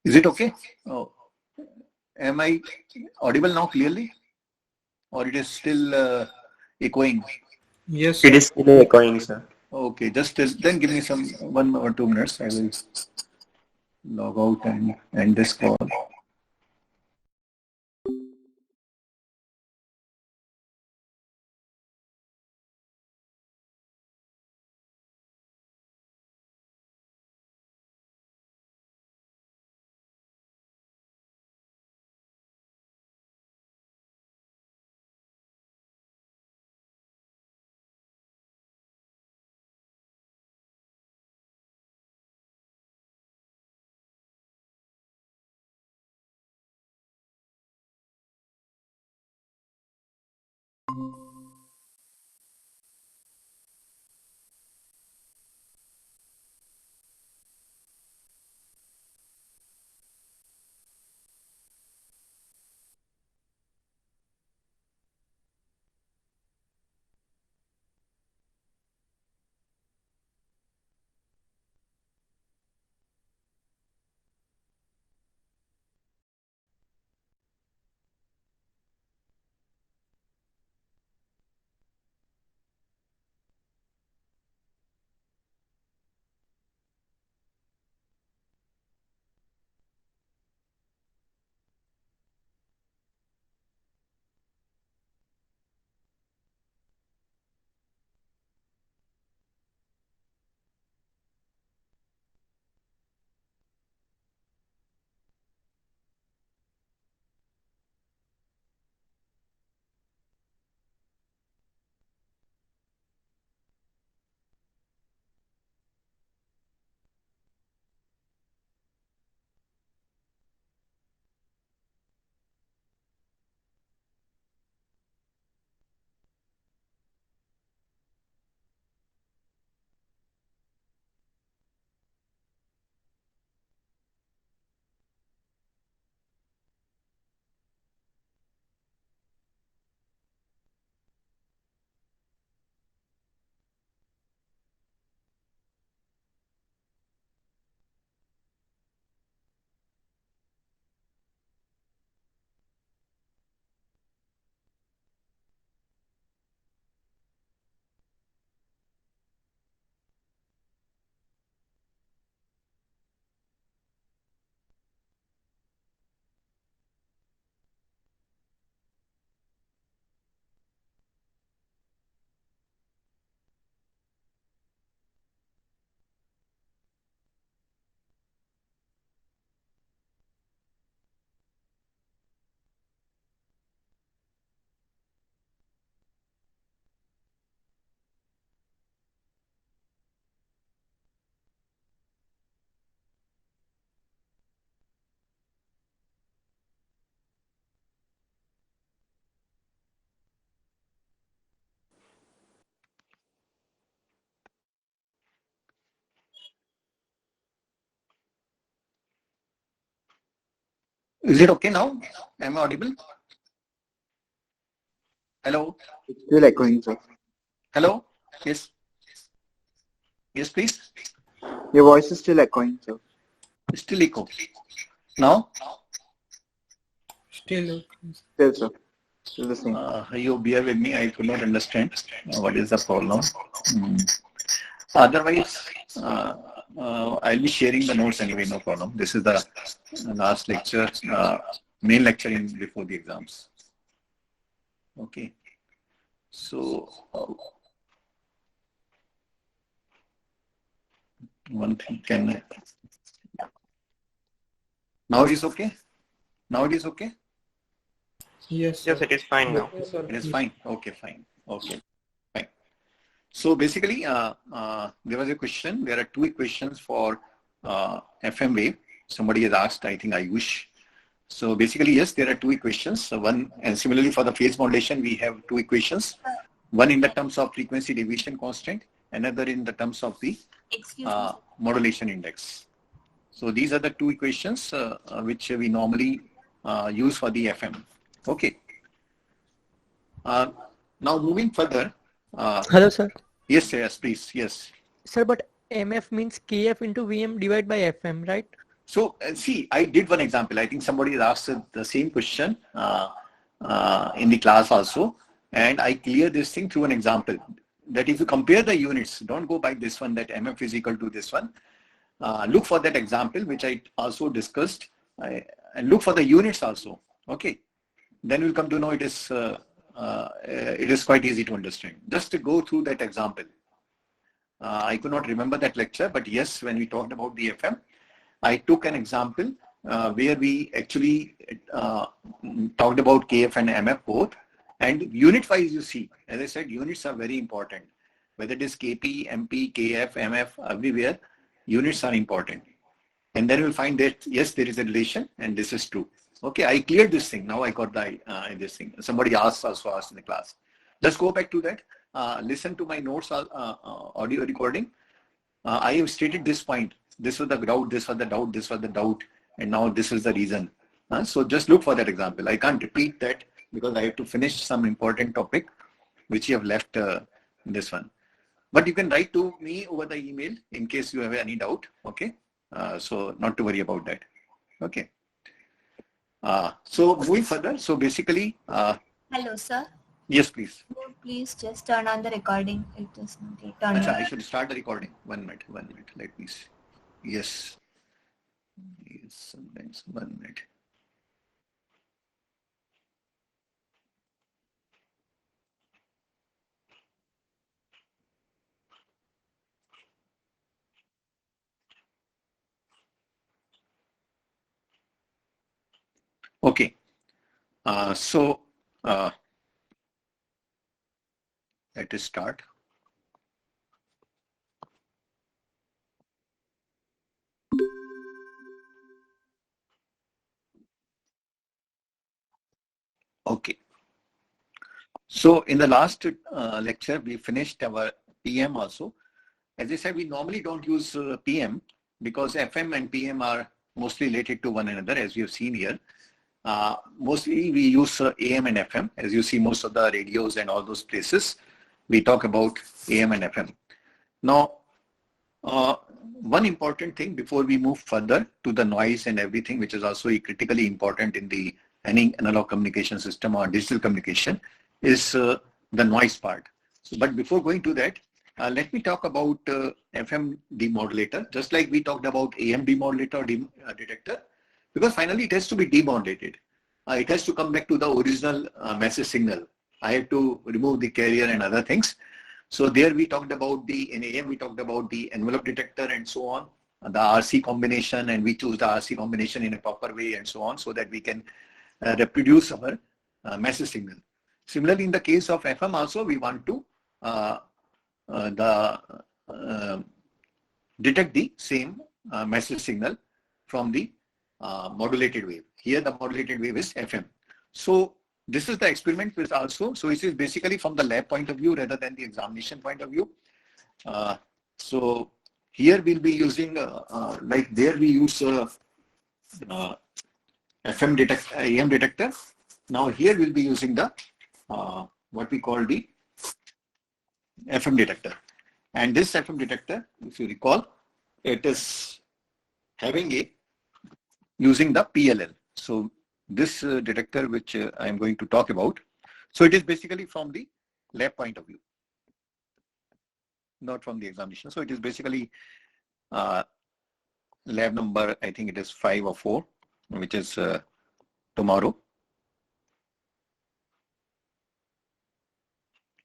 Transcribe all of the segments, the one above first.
Is it okay? Oh. Am I audible now clearly? Or it is still echoing? Yes, It sir. is still echoing, sir. Okay, then give me some 1 or 2 minutes. I will log out and end this call. Is it okay now? Am I audible? Hello? It's still echoing, sir. Hello? Yes. Yes, please. Your voice is still echoing, sir. Still echo. Now? Still. Still, sir. Still the same. You bear with me. I could not understand what is the problem. Otherwise, I'll be sharing the notes anyway, no problem. This is the last lecture, main lecture before the exams. Okay. So, one thing can... Now it is okay? Now it is okay? Yes, Yes, it is fine now. Yes, sir. It is fine. Okay, fine. Okay, fine. So basically, there was a question. There are two equations for FM wave. Somebody has asked, I think Ayush. So basically, yes, there are two equations. So one, and similarly for the phase modulation, we have two equations. One in the terms of frequency deviation constant, another in the terms of the modulation index. So these are the two equations which we normally use for the FM. Okay. Now moving further. Hello, sir. Yes, please. Yes. Sir, but MF means KF into VM divided by FM, right? So see, I did one example. I think somebody has asked the same question in the class also, and I clear this thing through an example. That if you compare the units, don't go by this one that MF is equal to this one. Look for that example which I also discussed, and look for the units also. Okay, then we'll come to know it is quite easy to understand. Just to go through that example. I could not remember that lecture, but yes, when we talked about the FM, I took an example where we actually talked about KF and MF both, and unit wise you see, as I said, units are very important. Whether it is KP, MP, KF, MF, everywhere, units are important. And then we'll find that, yes, there is a relation and this is true. Okay, I cleared this thing. Now I got this thing. Somebody also asked in the class. Just go back to that. Listen to my notes, audio recording. I have stated this point. This was the doubt, this was the doubt, this was the doubt, and now this is the reason. So just look for that example. I can't repeat that because I have to finish some important topic which you have left in this one. But you can write to me over the email in case you have any doubt. Okay. So not to worry about that. Okay. So moving further. So basically. Hello, sir. Yes, please. Please just turn on the recording. It does not get turned on. I should start the recording. 1 minute. Let me see. Yes. Sometimes 1 minute. Okay. Let us start. Okay. So in the last lecture, we finished our PM also. As I said, we normally don't use PM because FM and PM are mostly related to one another, as we have seen here. Mostly we use AM and FM. As you see, most of the radios and all those places, we talk about AM and FM. Now, one important thing before we move further to the noise and everything, which is also critically important in any analog communication system or digital communication, is the noise part. But before going to that, let me talk about FM demodulator, just like we talked about AM demodulator detector, because finally it has to be demodulated. It has to come back to the original message signal. I have to remove the carrier and other things. So there we talked about in AM we talked about the envelope detector and so on, the RC combination, and we choose the RC combination in a proper way and so on, so that we can reproduce our message signal. Similarly, in the case of FM also, we want to detect the same message signal from the modulated wave. Here the modulated wave is FM. So this is the experiment which also, so it is basically from the lab point of view rather than the examination point of view. So here we'll be using, like there we use FM detector, AM detector. Now here we'll be using the, what we call the FM detector. And this FM detector, if you recall, it is having using the PLL. So this detector which I am going to talk about, so it is basically from the lab point of view, not from the examination. So it is basically lab number, I think it is 5 or 4, which is tomorrow.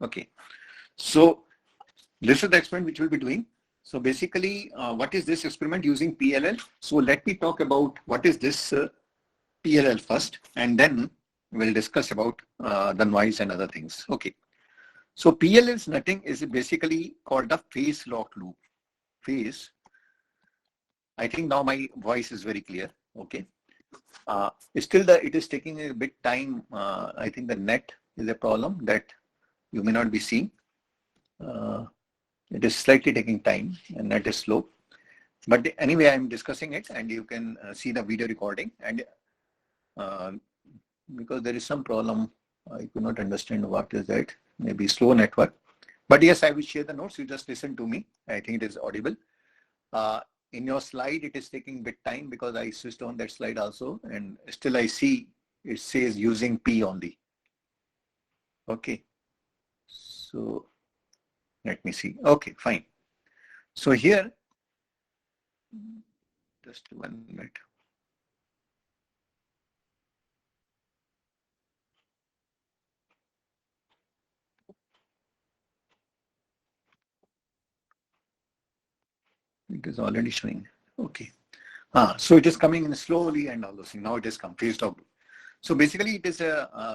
Okay, so this is the experiment which we'll be doing. So basically, what is this experiment using PLL? So let me talk about what is this PLL first, and then we'll discuss about the noise and other things. Okay. So PLL's nothing is basically called a phase lock loop. Phase. I think now my voice is very clear. Okay. Still, it is taking a bit time. I think the net is a problem that you may not be seeing. It is slightly taking time, and net is slow. But anyway, I'm discussing it, and you can see the video recording. And because there is some problem, I could not understand what is that. Maybe slow network. But yes, I will share the notes. You just listen to me. I think it is audible. in your slide, it is taking bit time because I switched on that slide also, and still I see it says using P only. Okay. So let me see. Okay, fine. So here, just 1 minute. It is already showing. Okay. So it is coming in slowly and all those things. Now it is come phased out. So basically, it is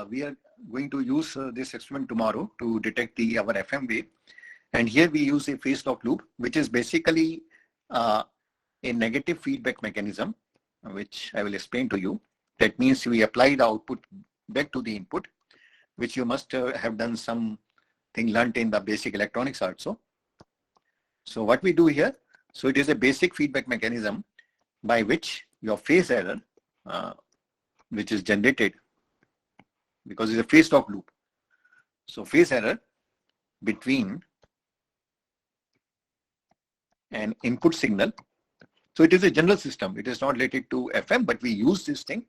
we are going to use this experiment tomorrow to detect our FM wave. And here we use a phase lock loop, which is basically a negative feedback mechanism, which I will explain to you. That means we apply the output back to the input, which you must have done something learned in the basic electronics also. So what we do here, so it is a basic feedback mechanism by which your phase error, which is generated because it's a phase lock loop. So phase error between an input signal. So it is a general system. It is not related to FM, but we use this thing,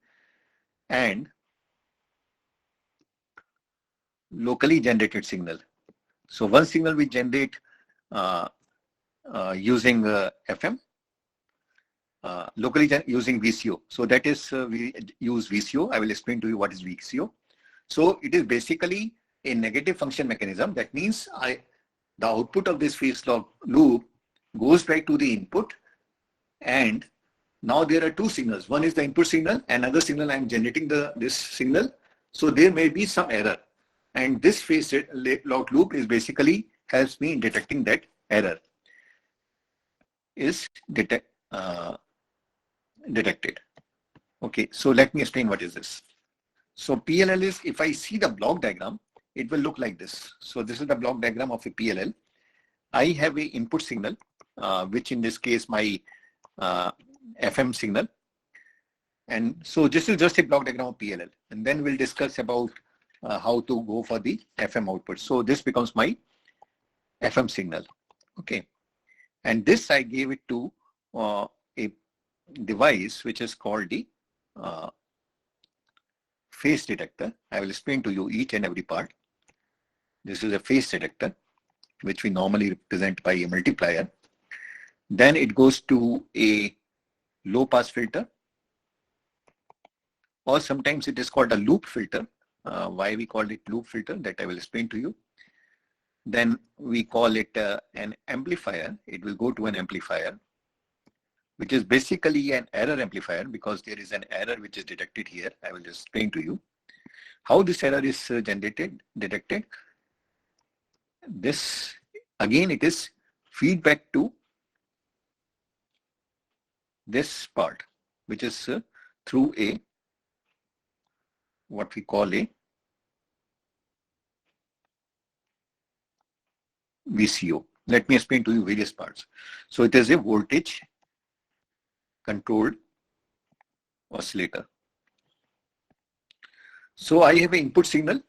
and locally generated signal. So one signal we generate using FM, locally using VCO. So that is we use VCO. I will explain to you what is VCO. So it is basically a negative function mechanism. That means the output of this phase lock loop goes back to the input, and now there are two signals. One is the input signal, another signal I am generating this signal. So there may be some error, and this phase lock loop is basically helps me in detecting that error is detected. Okay, so let me explain what is this. So PLL is, if I see the block diagram, it will look like this. So this is the block diagram of a PLL. I have a input signal, which in this case my FM signal. And so this is just a block diagram of PLL. And then we'll discuss about how to go for the FM output. So this becomes my FM signal. Okay. And this I gave it to a device which is called the phase detector. I will explain to you each and every part. This is a phase detector, which we normally represent by a multiplier. Then it goes to a low pass filter, or sometimes it is called a loop filter. Why we call it loop filter, that I will explain to you. Then we call it an amplifier. It will go to an amplifier, which is basically an error amplifier because there is an error which is detected here. I will just explain to you how this error is detected. This, again, it is feedback to this part, which is through a, what we call a VCO. Let me explain to you various parts. So it is a voltage controlled oscillator. So I have an input signal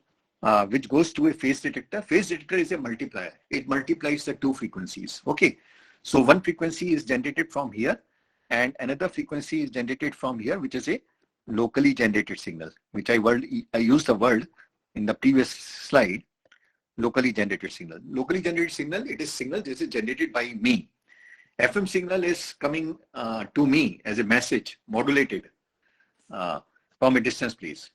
which goes to a phase detector. Phase detector is a multiplier. It multiplies the two frequencies. Okay. So one frequency is generated from here and another frequency is generated from here, which is a locally generated signal, which I used the word in the previous slide, locally generated signal. Locally generated signal, it is signal this is generated by me. FM signal is coming to me as a message modulated from a distance place.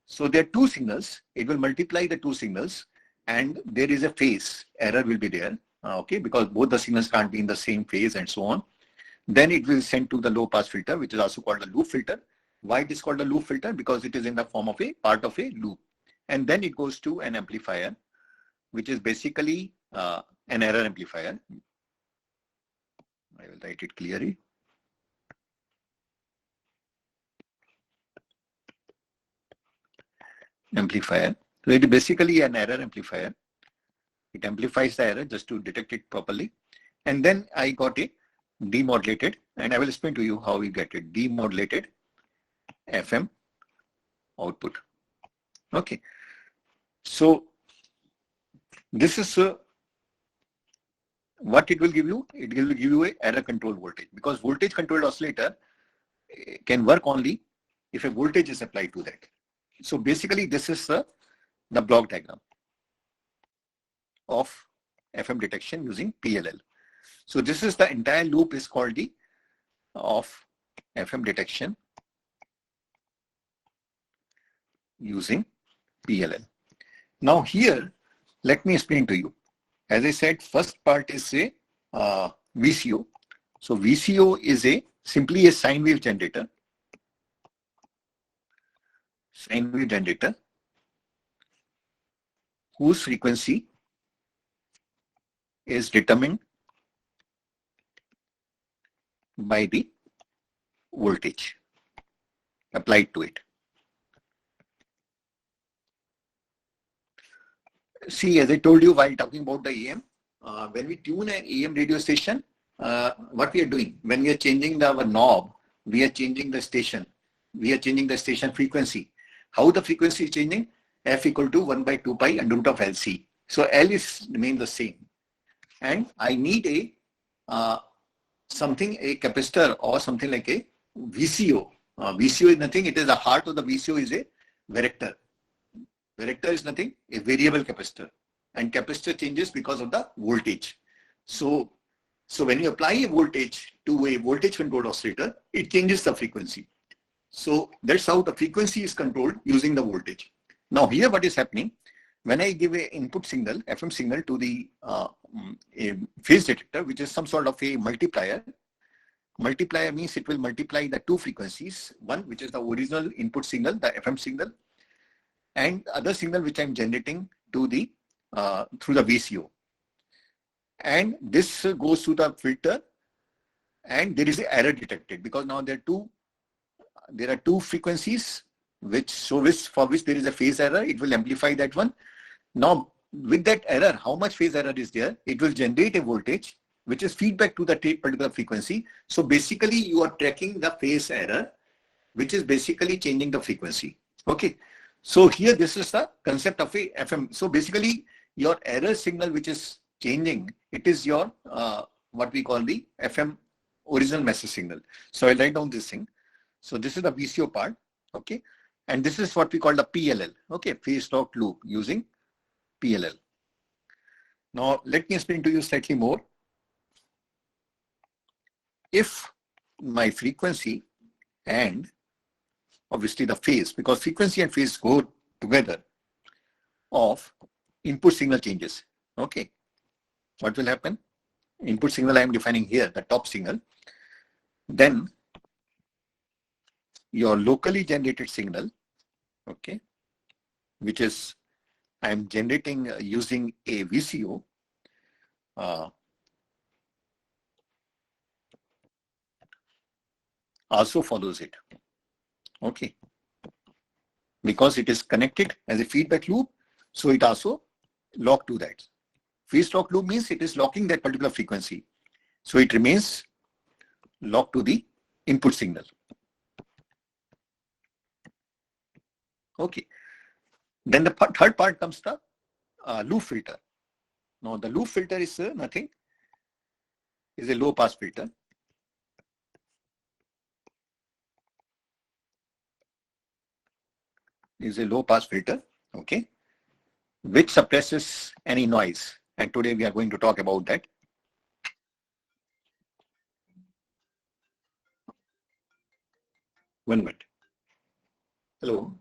So there are two signals. It will multiply the two signals and there is a phase error will be there. Okay, because both the signals can't be in the same phase and so on. Then it will send to the low pass filter, which is also called a loop filter. Why it is called a loop filter? Because it is in the form of a part of a loop. And then it goes to an amplifier, which is basically an error amplifier. I will write it clearly. Amplifier. So it is basically an error amplifier. It amplifies the error just to detect it properly. And then I got a demodulated, and I will explain to you how we get it. Demodulated FM output. Okay. So this is what it will give you? It will give you a error control voltage, because voltage controlled oscillator can work only if a voltage is applied to that. So basically this is the block diagram of FM detection using PLL. So this is the entire loop is called the of FM detection using PLL. Now here, let me explain to you. As I said, first part is a VCO. So VCO is simply a sine wave generator. Sine wave generator whose frequency is determined by the voltage applied to it. See, as I told you while talking about the AM, when we tune an AM radio station, what we are doing, when we are changing our knob, we are changing the station. We are changing the station frequency. How the frequency is changing? F equal to 1 by 2 pi under root of LC. So L is remain the same. And I need a capacitor or something like a VCO. VCO is nothing. It is the heart of the VCO is a varactor. Varactor is nothing, a variable capacitor, and capacitor changes because of the voltage. So when you apply a voltage to a voltage controlled oscillator, it changes the frequency. So that's how the frequency is controlled using the voltage. Now here what is happening, when I give a input signal, FM signal to the a phase detector, which is some sort of a multiplier. Multiplier means it will multiply the two frequencies, one which is the original input signal, the FM signal, and other signal which I'm generating to the through the VCO. And this goes to the filter, and there is an error detected because now there are two frequencies for which there is a phase error. It will amplify that one. Now with that error, how much phase error is there? It will generate a voltage which is feedback to the particular frequency. So basically you are tracking the phase error, which is basically changing the frequency. Okay. So here this is the concept of a FM. So basically your error signal which is changing, it is your what we call the FM original message signal. So I'll write down this thing. So this is the VCO part. Okay. And this is what we call the PLL. Okay. Phase locked loop using PLL. Now let me explain to you slightly more. If my frequency and obviously the phase, because frequency and phase go together, of input signal changes. Okay. What will happen? Input signal I am defining here, the top signal. Then your locally generated signal, okay, which is I am generating using a VCO. Also follows it. Okay. Because it is connected as a feedback loop, so it also locked to that. Phase lock loop means it is locking that particular frequency. So it remains locked to the input signal. Okay. Then the third part comes the loop filter. Now the loop filter is nothing, is a low pass filter. Is a low pass filter, okay, which suppresses any noise. And today we are going to talk about that. One minute. Hello.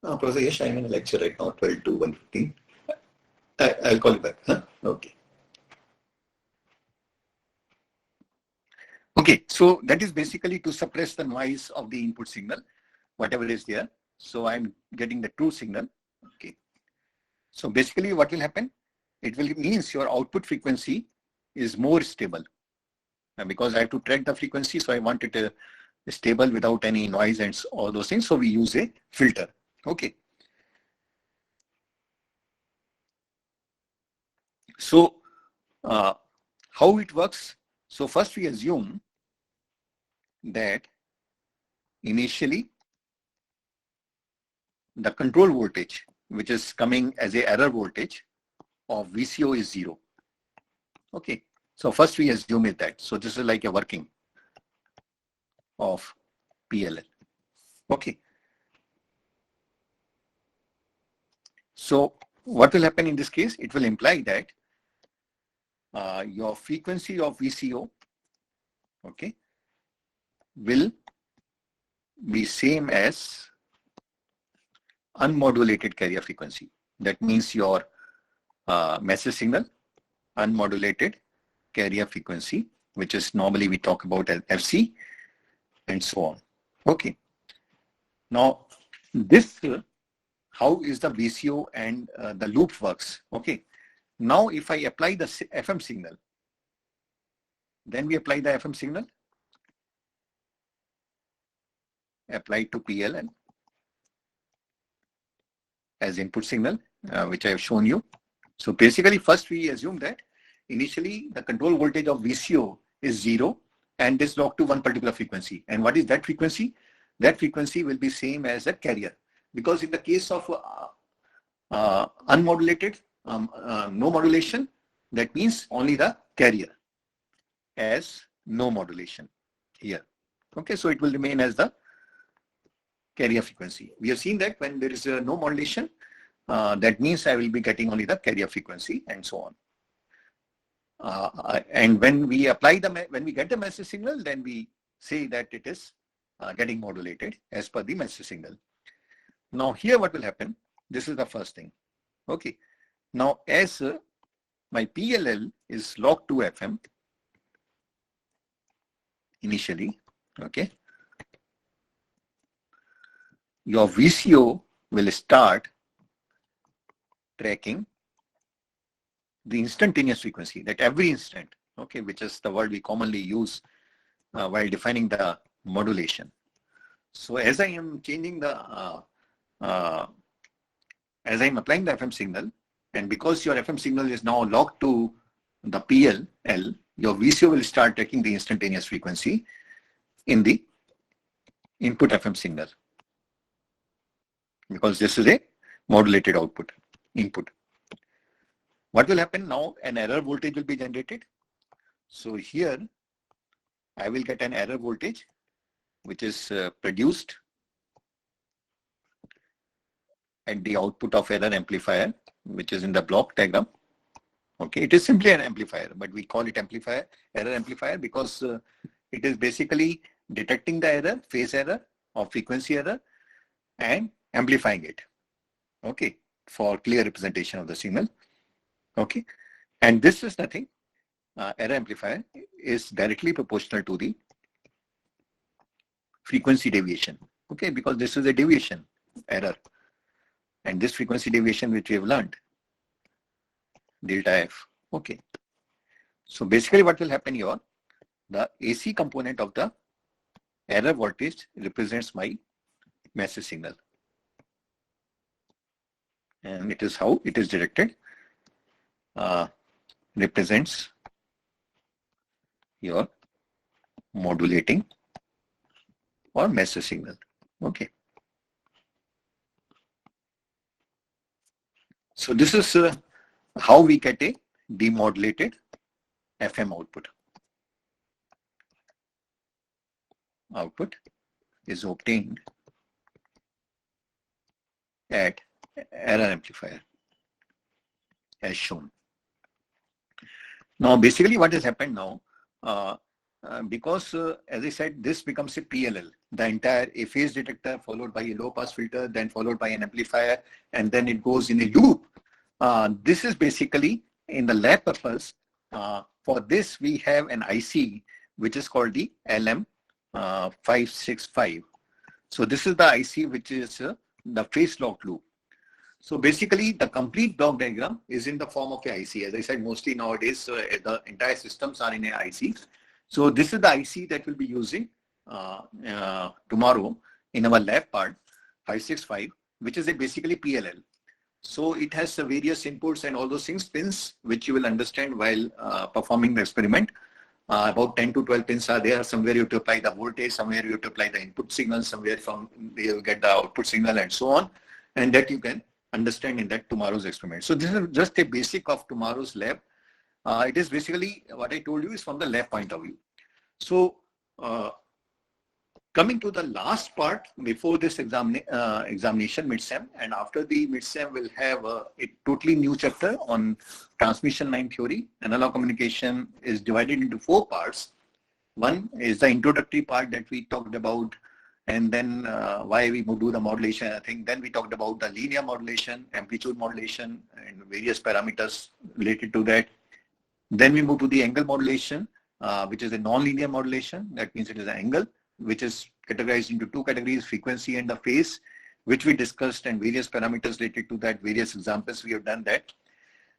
Professor Yash, I'm in a lecture right now, 12 to 1:15. I'll call you back. Huh? Okay. Okay, so that is basically to suppress the noise of the input signal, whatever is there. So I'm getting the true signal. Okay. So basically what will happen? It will means your output frequency is more stable. Because I have to track the frequency, so I want it stable without any noise and all those things. So we use a filter. Okay. So how it works? So first we assume that initially the control voltage, which is coming as a error voltage of VCO, is 0. Okay. So first we assume is that. So this is like a working of PLL. Okay. So what will happen in this case? It will imply that your frequency of VCO, okay, will be same as unmodulated carrier frequency. That means your message signal, unmodulated carrier frequency, which is normally we talk about as FC, and so on. Okay. Now, this how is the VCO and the loop works? Okay. Now, if I apply the FM signal, then we apply the FM signal applied to PLL as input signal, which I have shown you. So basically, first we assume that initially the control voltage of VCO is 0 and this locked to one particular frequency. And what is that frequency? That frequency will be same as the carrier, because in the case of unmodulated, no modulation, that means only the carrier as no modulation here. Okay, so it will remain as the carrier frequency. We have seen that when there is no modulation, that means I will be getting only the carrier frequency and so on. And when we apply when we get the message signal, then we say that it is getting modulated as per the message signal. Now here what will happen? This is the first thing. Okay. Now as my PLL is locked to FM initially, okay, your VCO will start tracking the instantaneous frequency, that every instant, okay, which is the word we commonly use while defining the modulation. So as I am changing the, as I am applying the FM signal, and because your FM signal is now locked to the PLL, your VCO will start tracking the instantaneous frequency in the input FM signal, because this is a modulated input. What will happen now? An error voltage will be generated. So here I will get an error voltage which is produced at the output of error amplifier, which is in the block diagram. Okay, it is simply an amplifier, but we call it error amplifier, because it is basically detecting the error, phase error or frequency error, and amplifying it, okay, for clear representation of the signal. Okay, and this is nothing. Error amplifier is directly proportional to the frequency deviation. Okay, because this is a deviation error, and this frequency deviation which we have learned, delta F. Okay, so basically what will happen here? The AC component of the error voltage represents my message signal, and it is how it is directed. Represents your modulating or message signal. Okay. So this is how we get a demodulated FM output. Output is obtained at error amplifier as shown. Now, basically what has happened now, because as I said, this becomes a PLL, the entire a phase detector followed by a low pass filter, then followed by an amplifier, and then it goes in a loop. This is basically in the lab purpose. For this, we have an IC which is called the LM565. So this is the IC which is the phase lock loop. So basically, the complete block diagram is in the form of a IC. As I said, mostly nowadays, the entire systems are in a IC. So this is the IC that we'll be using tomorrow in our lab part, 565, which is a basically PLL. So it has various inputs and all those things, pins, which you will understand while performing the experiment. About 10 to 12 pins are there. Somewhere you have to apply the voltage, somewhere you have to apply the input signal, somewhere from you get the output signal and so on. And that you can understand in that tomorrow's experiment. So this is just a basic of tomorrow's lab. It is basically what I told you is from the left point of view. So coming to the last part before this examination mid-sem, and after the mid-sem we'll have a totally new chapter on transmission line theory. Analog communication is divided into 4 parts. One is the introductory part that we talked about, and then why we do the modulation. I think then we talked about the linear modulation, amplitude modulation, and various parameters related to that. Then we move to the angle modulation, which is a non-linear modulation. That means it is an angle, which is categorized into 2 categories, frequency and the phase, which we discussed, and various parameters related to that, various examples we have done that,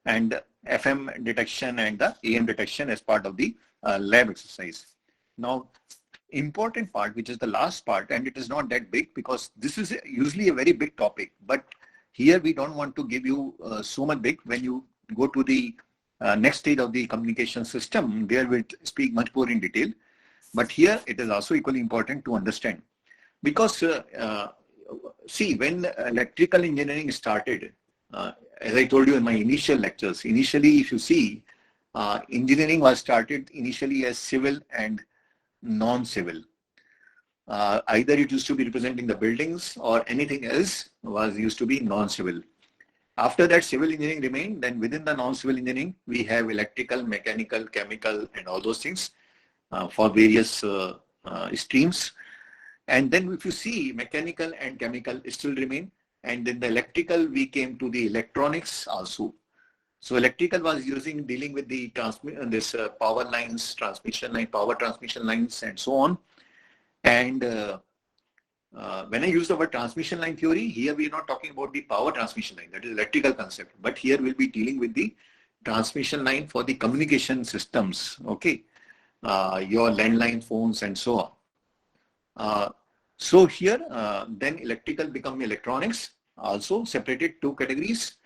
and FM detection and the AM detection as part of the lab exercise. Now, important part, which is the last part, and it is not that big because this is usually a very big topic, but here we don't want to give you so much big. When you go to the next stage of the communication system, there we'll speak much more in detail. But here it is also equally important to understand, because see, when electrical engineering started, as I told you in my initial lectures, initially if you see, engineering was started initially as civil and non-civil. Either it used to be representing the buildings or anything else was used to be non-civil. After that, civil engineering remained. Then within the non-civil engineering, we have electrical, mechanical, chemical, and all those things for various streams. And then if you see, mechanical and chemical still remain. And then the electrical, we came to the electronics also. So electrical was dealing with the power lines, transmission line, power transmission lines, and so on. And when I use the word transmission line theory, here we are not talking about the power transmission line, that is electrical concept, but here we'll be dealing with the transmission line for the communication systems, okay, your landline phones and so on. So here, then electrical become electronics, also separated 2 categories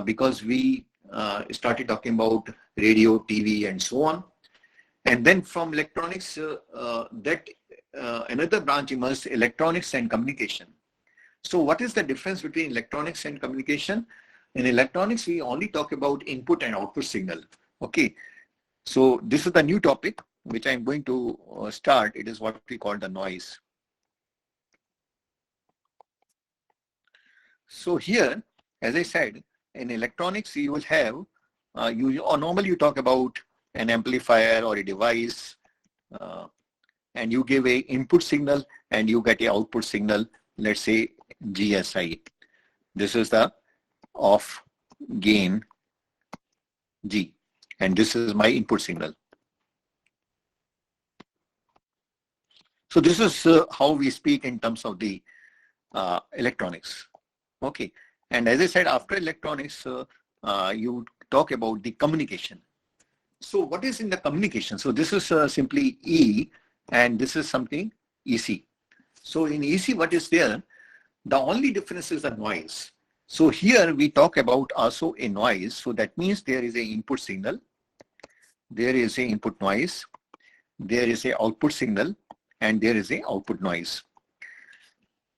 because we started talking about radio, TV, and so on. And then from electronics, another branch emerged, electronics and communication. So what is the difference between electronics and communication? In electronics, we only talk about input and output signal. Okay. So this is the new topic which I'm going to start. It is what we call the noise. So here, as I said, in electronics, you will have, normally you talk about an amplifier or a device, and you give a input signal and you get a output signal, let's say GSI. This is the off gain G, and this is my input signal. So this is how we speak in terms of the electronics. Okay, and as I said, after electronics, you talk about the communication. So what is in the communication? So this is simply E, and this is something EC. So in EC, what is there? The only difference is the noise. So here we talk about also a noise. So that means there is a input signal, there is a input noise, there is a output signal, and there is a output noise.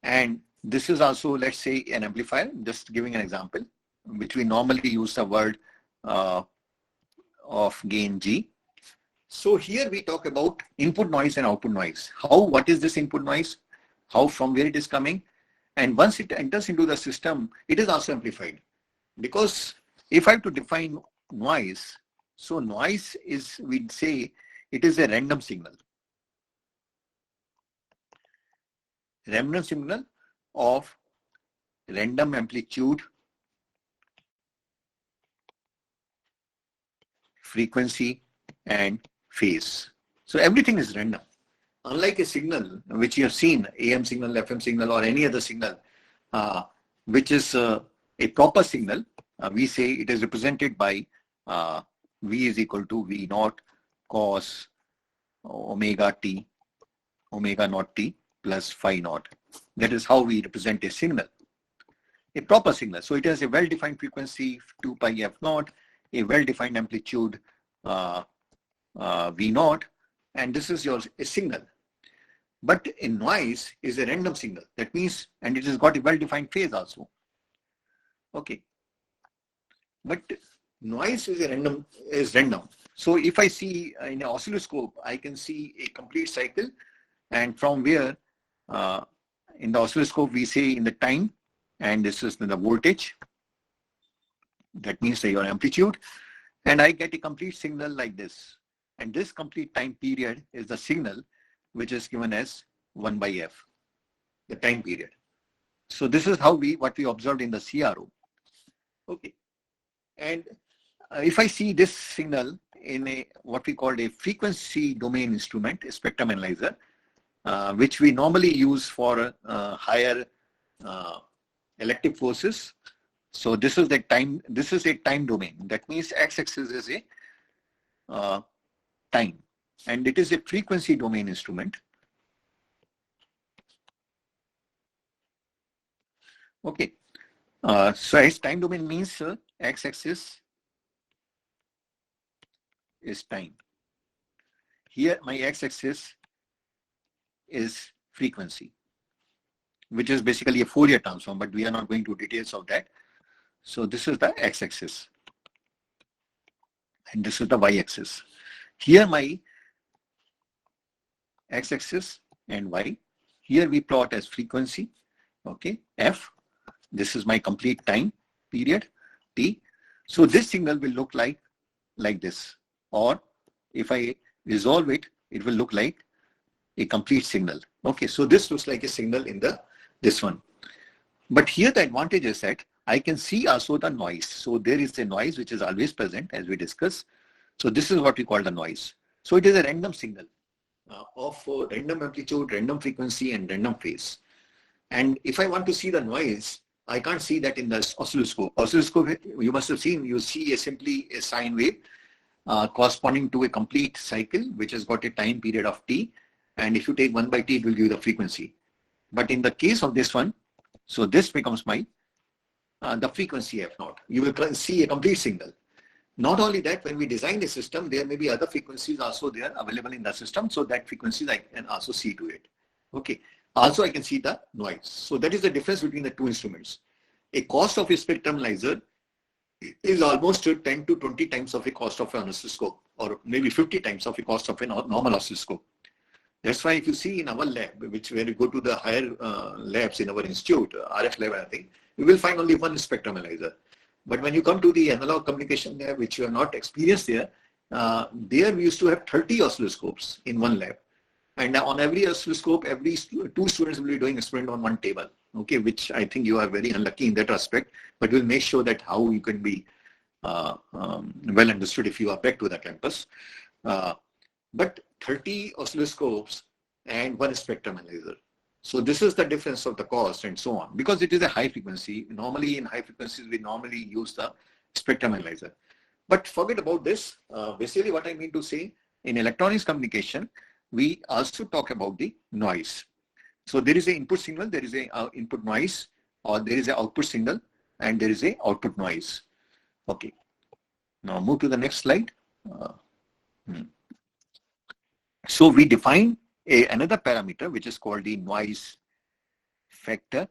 And this is also, let's say, an amplifier, just giving an example, which we normally use the word of gain G. So here we talk about input noise and output noise. What is this input noise? From where it is coming? And once it enters into the system, it is also amplified. Because if I have to define noise, so noise is, we'd say, it is a random signal. Random signal of random amplitude, frequency, and phase. So everything is random. Unlike a signal which you have seen, AM signal, FM signal, or any other signal, which is a proper signal, we say it is represented by V is equal to V naught cos omega t, omega naught t plus phi naught. That is how we represent a signal, a proper signal. So it has a well-defined frequency 2 pi f naught, a well-defined amplitude V naught, and this is a signal. But a noise is a random signal. That means, and it has got a well-defined phase also. Okay. But noise is random. So if I see in an oscilloscope, I can see a complete cycle, and from where in the oscilloscope we say in the time, and this is the voltage. That means your amplitude, and I get a complete signal like this. And this complete time period is the signal which is given as 1 by f, the time period. So this is how what we observed in the CRO. Okay. And if I see this signal in a what we call a frequency domain instrument, a spectrum analyzer, which we normally use for higher electric forces. So this is the time. This is a time domain. That means x-axis is a time, and it is a frequency domain instrument. Okay. So as time domain means x-axis is time. Here my x-axis is frequency, which is basically a Fourier transform, but we are not going to details of that. So this is the x-axis, and this is the y-axis. Here my x-axis and y. Here we plot as frequency, okay, f. This is my complete time period, t. So this signal will look like this, or if I resolve it, it will look like a complete signal. Okay, so this looks like a signal in this one. But here the advantage is that I can see also the noise. So there is a noise which is always present, as we discussed. So this is what we call the noise. So it is a random signal of random amplitude, random frequency, and random phase. And if I want to see the noise, I can't see that in the oscilloscope. Oscilloscope, you must have seen, you see simply a sine wave corresponding to a complete cycle, which has got a time period of t. And if you take 1 by t, it will give you the frequency. But in the case of this one, so this becomes my the frequency f naught. You will see a complete signal. Not only that, when we design the system, there may be other frequencies also there available in the system. So that frequencies I can also see to it. Okay. Also, I can see the noise. So that is the difference between the two instruments. A cost of a spectrum analyzer is almost 10 to 20 times of a cost of an oscilloscope, or maybe 50 times of a cost of a normal oscilloscope. That's why if you see in our lab, when you go to the higher labs in our institute, RF lab, I think, you will find only one spectrum analyzer. But when you come to the analog communication lab, which you are not experienced there, there we used to have 30 oscilloscopes in one lab. And on every oscilloscope, every two students will be doing experiment on one table, okay, which I think you are very unlucky in that aspect, but we'll make sure that how you can be well understood if you are back to the campus. But 30 oscilloscopes and one spectrum analyzer. So this is the difference of the cost and so on, because it is a high frequency. Normally in high frequencies, we normally use the spectrum analyzer. But forget about this. Basically what I mean to say, in electronics communication, we also talk about the noise. So there is an input signal, there is a input noise, or there is an output signal, and there is a output noise. Okay. Now move to the next slide. So we define another parameter which is called the noise factor.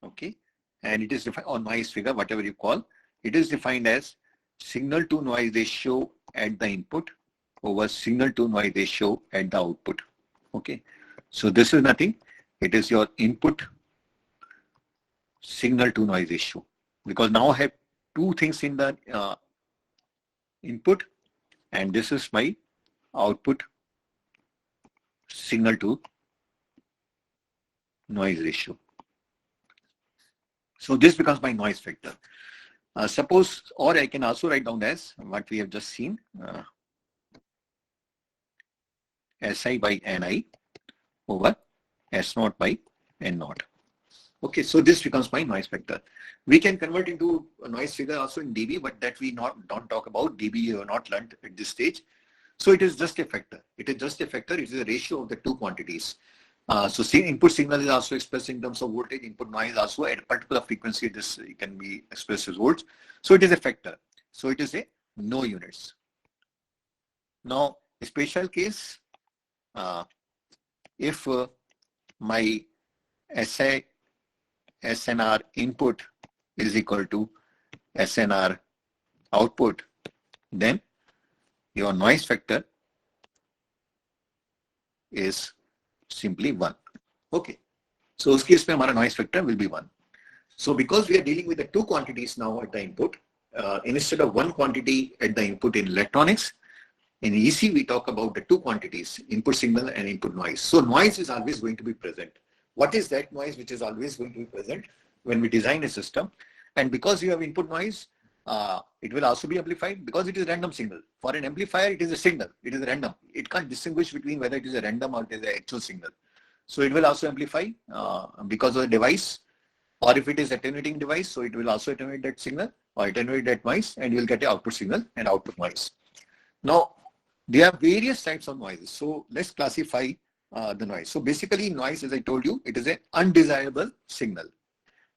Okay, and it is defined, or noise figure, whatever you call. It is defined as signal to noise ratio at the input over signal to noise ratio at the output. Okay, so this is nothing. It is your input signal to noise ratio, because now I have two things in the input, and this is my output signal to noise ratio. So this becomes my noise factor. Suppose, or I can also write down as what we have just seen, Si by Ni over S0 by N0. Okay, so this becomes my noise factor. We can convert into a noise figure also in dB, but that we don't talk about. dB you have not learned at this stage. So it is just a factor. It is just a factor. It is a ratio of the two quantities. So input signal is also expressed in terms of voltage. Input noise also at a particular frequency. This can be expressed as volts. So it is a factor. So it is a no units. Now, a special case, if my SI SNR input is equal to SNR output, then your noise factor is simply 1. Okay. So उस case में हमारा noise factor will be 1. So because we are dealing with the two quantities now at the input, instead of one quantity at the input in electronics, in EC we talk about the two quantities, input signal and input noise. So noise is always going to be present. What is that noise which is always going to be present when we design a system? And because you have input noise, it will also be amplified because it is random signal. For an amplifier, it is a signal. It is random. It can't distinguish between whether it is a random or it is an actual signal. So it will also amplify because of the device. Or if it is attenuating device, so it will also attenuate that signal or attenuate that noise, and you will get an output signal and output noise. Now, there are various types of noises. So let's classify the noise. So basically noise, as I told you, it is an undesirable signal.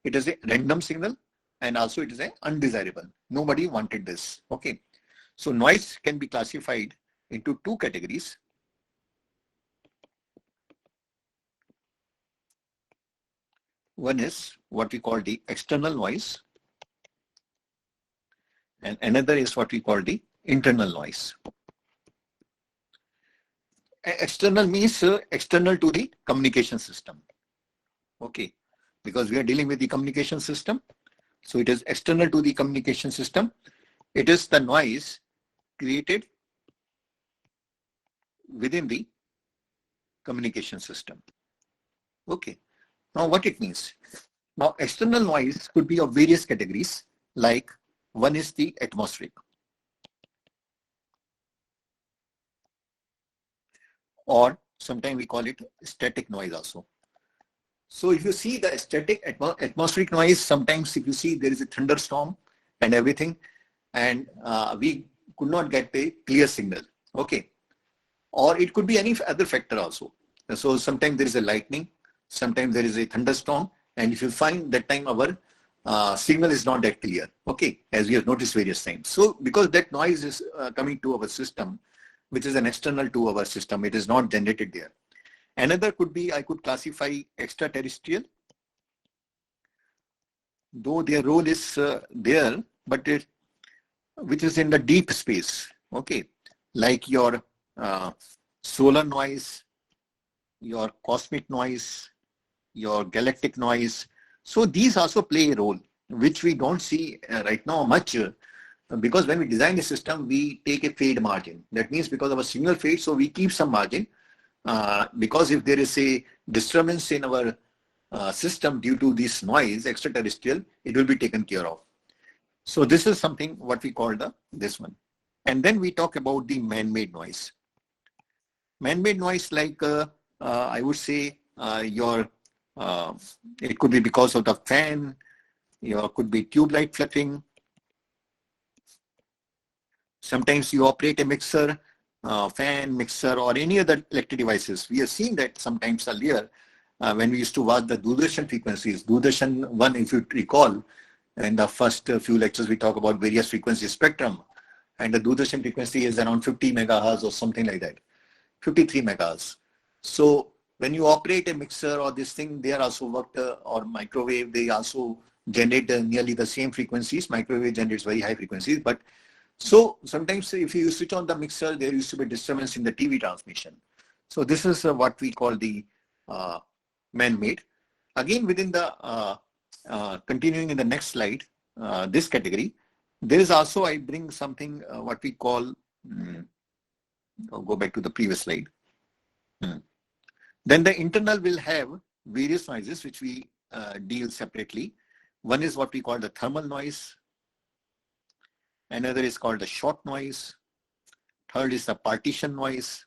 It is a random signal and also it is an undesirable. Nobody wanted this. Okay. So noise can be classified into two categories. One is what we call the external noise and another is what we call the internal noise. External means external to the communication system. Okay, because we are dealing with the communication system. So it is external to the communication system. It is the noise created within the communication system. Okay, now what it means? Now external noise could be of various categories, like one is the atmospheric. Or sometimes we call it static noise also. So if you see the static atmospheric noise, sometimes if you see there is a thunderstorm and everything, and we could not get a clear signal. Okay. Or it could be any other factor also. So sometimes there is a lightning, sometimes there is a thunderstorm, and if you find that time our signal is not that clear. Okay, as we have noticed various times. So because that noise is coming to our system, which is an external to our system, it is not generated there. Another could be, I could classify extraterrestrial, though their role is there, but which is in the deep space. Okay, like your solar noise, your cosmic noise, your galactic noise. So these also play a role, which we don't see right now much. Because when we design a system, we take a fade margin. That means because our signal fades, so we keep some margin. Because if there is a disturbance in our system due to this noise, extraterrestrial, it will be taken care of. So this is something what we call this one. And then we talk about the man-made noise. Man-made noise, like I would say it could be because of the fan, could be tube light flipping. Sometimes you operate a mixer, fan, mixer, or any other electric devices. We have seen that sometimes earlier when we used to watch the Doordarshan frequencies. Doordarshan 1, if you recall, in the first few lectures we talk about various frequency spectrum, and the Doordarshan frequency is around 50 megahertz or something like that, 53 megahertz. So when you operate a mixer or this thing, they are also worked, or microwave, they also generate nearly the same frequencies. Microwave generates very high frequencies, but so sometimes if you switch on the mixer, there used to be disturbance in the TV transmission. So this is what we call the man-made. Again, within the continuing in the next slide, this category, there is also, I bring something what we call, I'll go back to the previous slide. Then the internal will have various noises which we deal separately. One is what we call the thermal noise. Another is called the short noise. Third is the partition noise.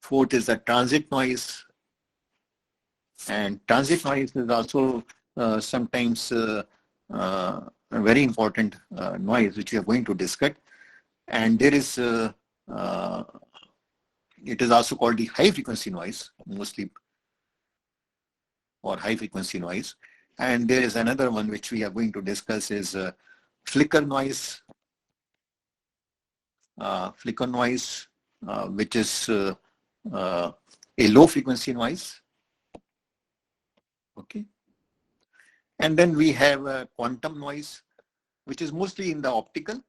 Fourth is the transit noise. And transit noise is also sometimes a very important noise which we are going to discuss. And there is, it is also called the high frequency noise, mostly, or high frequency noise. And there is another one which we are going to discuss is flicker noise. Flicker noise, which is a low frequency noise. Okay. And then we have quantum noise, which is mostly in the optical.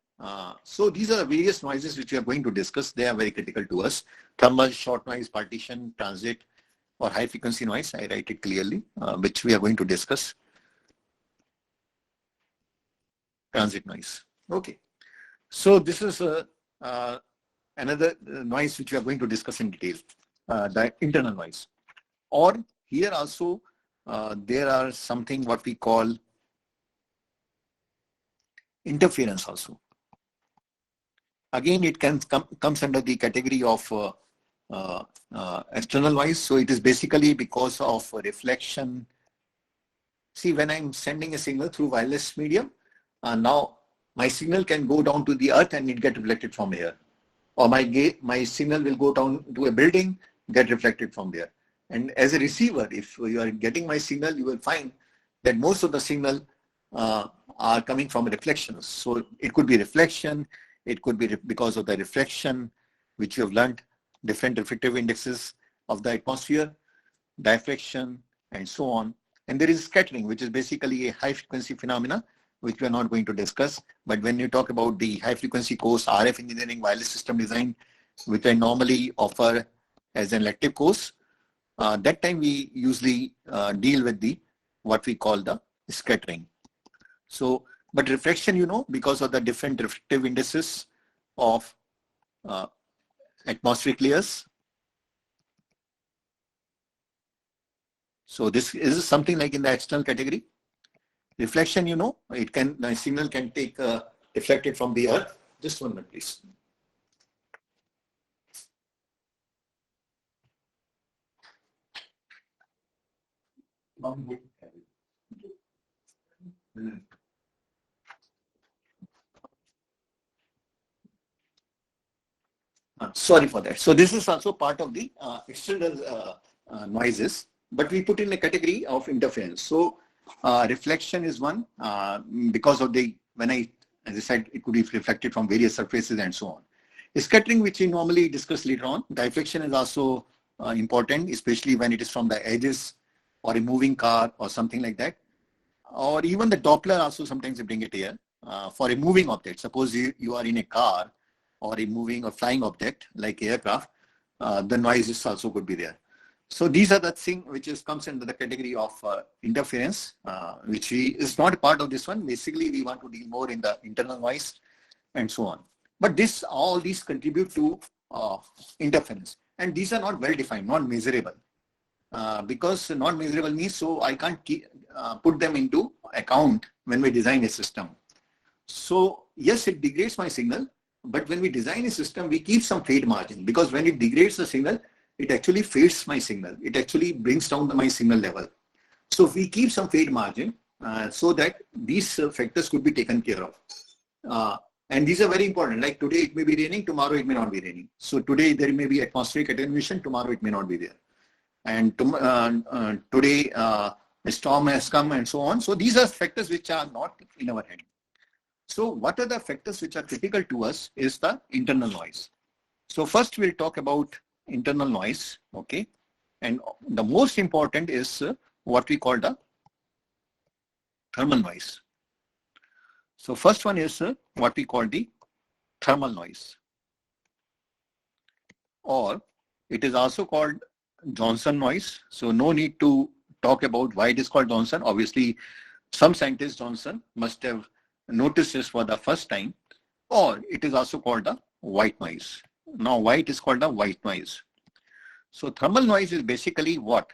So these are the various noises which we are going to discuss. They are very critical to us. Thermal, short noise, partition, transit, or high frequency noise. I write it clearly, which we are going to discuss. Transit noise. Okay. So this is another noise which we are going to discuss in detail, the internal noise. Or here also, there are something what we call interference also. Again, it comes under the category of external noise. So it is basically because of reflection. See, when I'm sending a signal through wireless medium, now my signal can go down to the earth and it get reflected from here. Or my signal will go down to a building, get reflected from there. And as a receiver, if you are getting my signal, you will find that most of the signal are coming from reflections. So it could be reflection, it could be because of the reflection, which you have learned, different refractive indexes of the atmosphere, diffraction, and so on. And there is scattering, which is basically a high frequency phenomena, which we are not going to discuss. But when you talk about the high frequency course, RF engineering, wireless system design, which I normally offer as an elective course, that time we usually deal with the what we call the scattering. So, but refraction, you know, because of the different refractive indices of atmospheric layers. So this is something like in the external category. Reflection, you know, it can, the signal can take reflected from the earth. Just 1 minute, please. Sorry for that. So this is also part of the external noises, but we put in a category of interference. So reflection is one because of the, as I said, it could be reflected from various surfaces and so on. Scattering, which we normally discuss later on. Diffraction is also important, especially when it is from the edges or a moving car or something like that. Or even the Doppler also sometimes they bring it here for a moving object. Suppose you are in a car or a moving or flying object like aircraft, the noises also could be there. So these are the thing which comes under the category of interference, which is not a part of this one. Basically, we want to deal more in the internal noise and so on. But all these contribute to interference, and these are not well defined, not measurable. Because not measurable means so I can't put them into account when we design a system. So yes, it degrades my signal, but when we design a system, we keep some fade margin, because when it degrades the signal, it actually fades my signal. It actually brings down my signal level. So we keep some fade margin so that these factors could be taken care of. And these are very important. Like today it may be raining, tomorrow it may not be raining. So today there may be atmospheric attenuation, tomorrow it may not be there. And today a storm has come and so on. So these are factors which are not in our hand. So what are the factors which are critical to us is the internal noise. So first we'll talk about internal noise, okay? And the most important is what we call the thermal noise. So first one is what we call the thermal noise, or it is also called Johnson noise. So no need to talk about why it is called Johnson. Obviously, some scientist Johnson must have noticed this for the first time. Or it is also called the white noise. Now, why it is called the white noise? So thermal noise is basically what?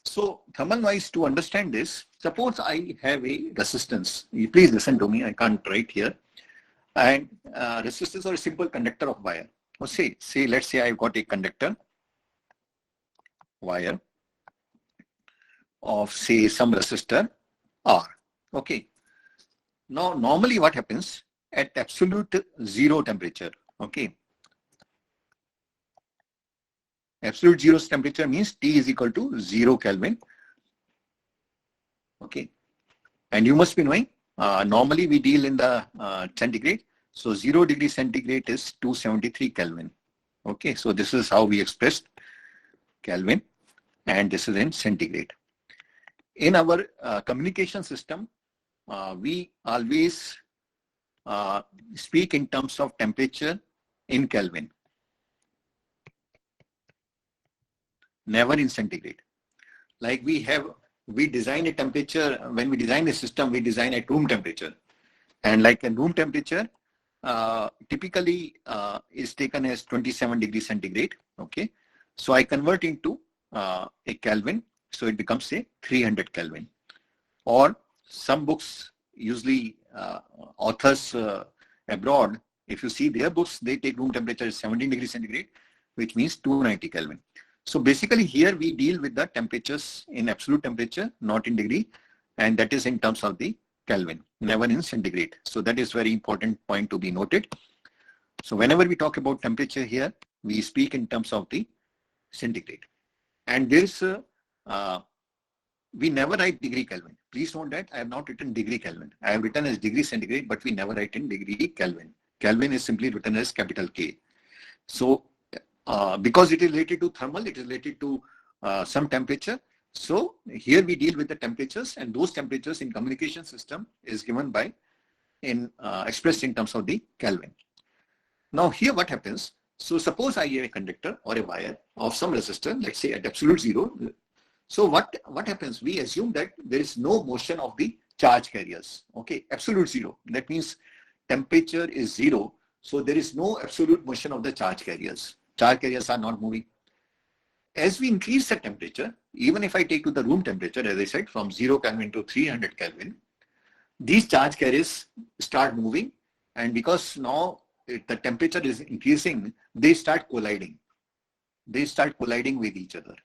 So thermal noise, to understand this, suppose I have a resistance. Please listen to me, I can't write here. And resistance or a simple conductor of wire. Or let's say I've got a conductor wire of say some resistor R. Okay. Now normally what happens at absolute zero temperature, okay? Absolute zero temperature means T is equal to 0 Kelvin. Okay. And you must be knowing, normally we deal in the centigrade. So 0 degree centigrade is 273 Kelvin. Okay. So this is how we expressed Kelvin, and this is in centigrade. in our communication system, we always speak in terms of temperature in Kelvin, never in centigrade. Like we design a temperature, when we design a system, we design at room temperature. And like a room temperature, typically is taken as 27 degrees centigrade. Okay. So I convert into a Kelvin. So it becomes a 300 Kelvin. Or some books, usually authors abroad, if you see their books, they take room temperature as 17 degrees centigrade, which means 290 Kelvin. So basically here we deal with the temperatures in absolute temperature, not in degree, and that is in terms of the Kelvin, never in centigrade. So that is very important point to be noted. So whenever we talk about temperature here, we speak in terms of the centigrade. And there's we never write degree Kelvin. Please note that I have not written degree Kelvin. I have written as degree centigrade, but we never write in degree Kelvin. Kelvin is simply written as capital K. So because it is related to thermal, it is related to some temperature. So here we deal with the temperatures, and those temperatures in communication system is given by expressed in terms of the Kelvin. Now here what happens? So suppose I have a conductor or a wire of some resistor, let's say at absolute zero. So what happens? We assume that there is no motion of the charge carriers. Okay, absolute zero. That means temperature is zero. So there is no absolute motion of the charge carriers. Charge carriers are not moving. As we increase the temperature, even if I take to the room temperature, as I said, from 0 Kelvin to 300 Kelvin, these charge carriers start moving, and because now the temperature is increasing, they start colliding. They start colliding with each other.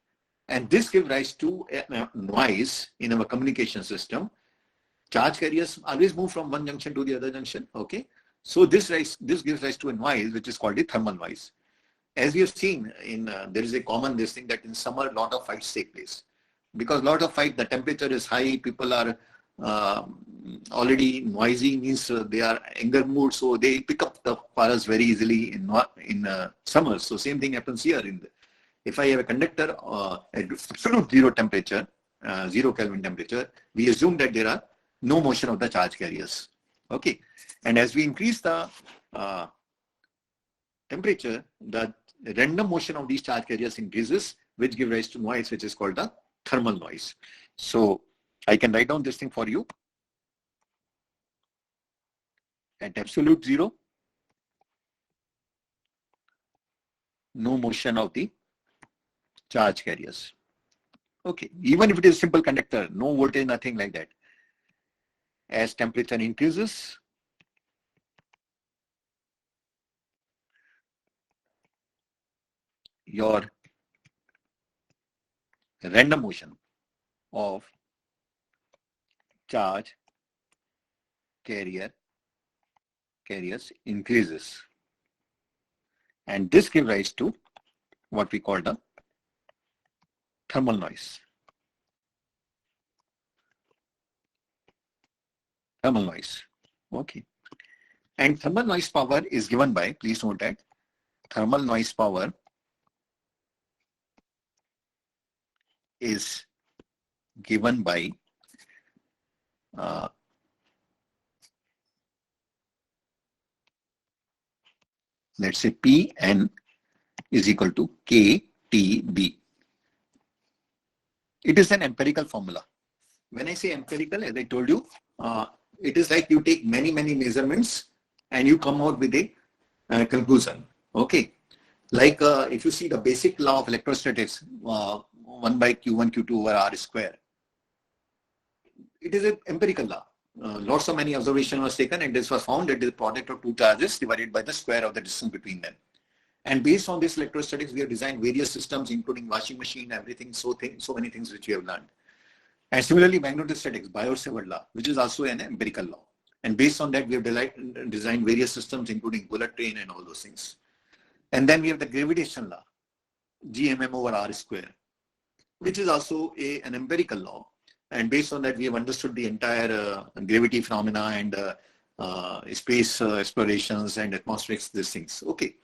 And this gives rise to a noise in our communication system. Charge carriers always move from one junction to the other junction. Okay. So this gives rise to a noise which is called the thermal noise. As we have seen, there is a common this thing that in summer a lot of fights take place. Because a lot of fight, the temperature is high, people are already noisy, means they are anger mood, so they pick up the fires very easily in summer. So same thing happens here. If I have a conductor at absolute zero temperature, 0 Kelvin temperature, we assume that there are no motion of the charge carriers. Okay, and as we increase the temperature, the random motion of these charge carriers increases, which gives rise to noise, which is called the thermal noise. So I can write down this thing for you. At absolute zero, no motion of the charge carriers. Okay, even if it is simple conductor, no voltage, nothing like that. As temperature increases, your random motion of charge carriers increases, and this gives rise to what we call the thermal noise. Thermal noise. Okay. And thermal noise power is given by, please note that thermal noise power is given by let's say Pn is equal to KTB. It is an empirical formula. When I say empirical, as I told you, it is like you take many measurements and you come out with a conclusion. Okay. Like if you see the basic law of electrostatics, 1 by Q1 Q2 over R square. It is an empirical law. Lots of many observation was taken, and this was found that the product of two charges divided by the square of the distance between them. And based on this electrostatics, we have designed various systems, including washing machine, everything, so many things which we have learned. And similarly, magnetostatics, Biot-Savart law, which is also an empirical law. And based on that, we have designed various systems, including bullet train and all those things. And then we have the gravitation law, GMM over R square, which is also an empirical law. And based on that, we have understood the entire gravity phenomena and space explorations and atmospherics, these things. Okay.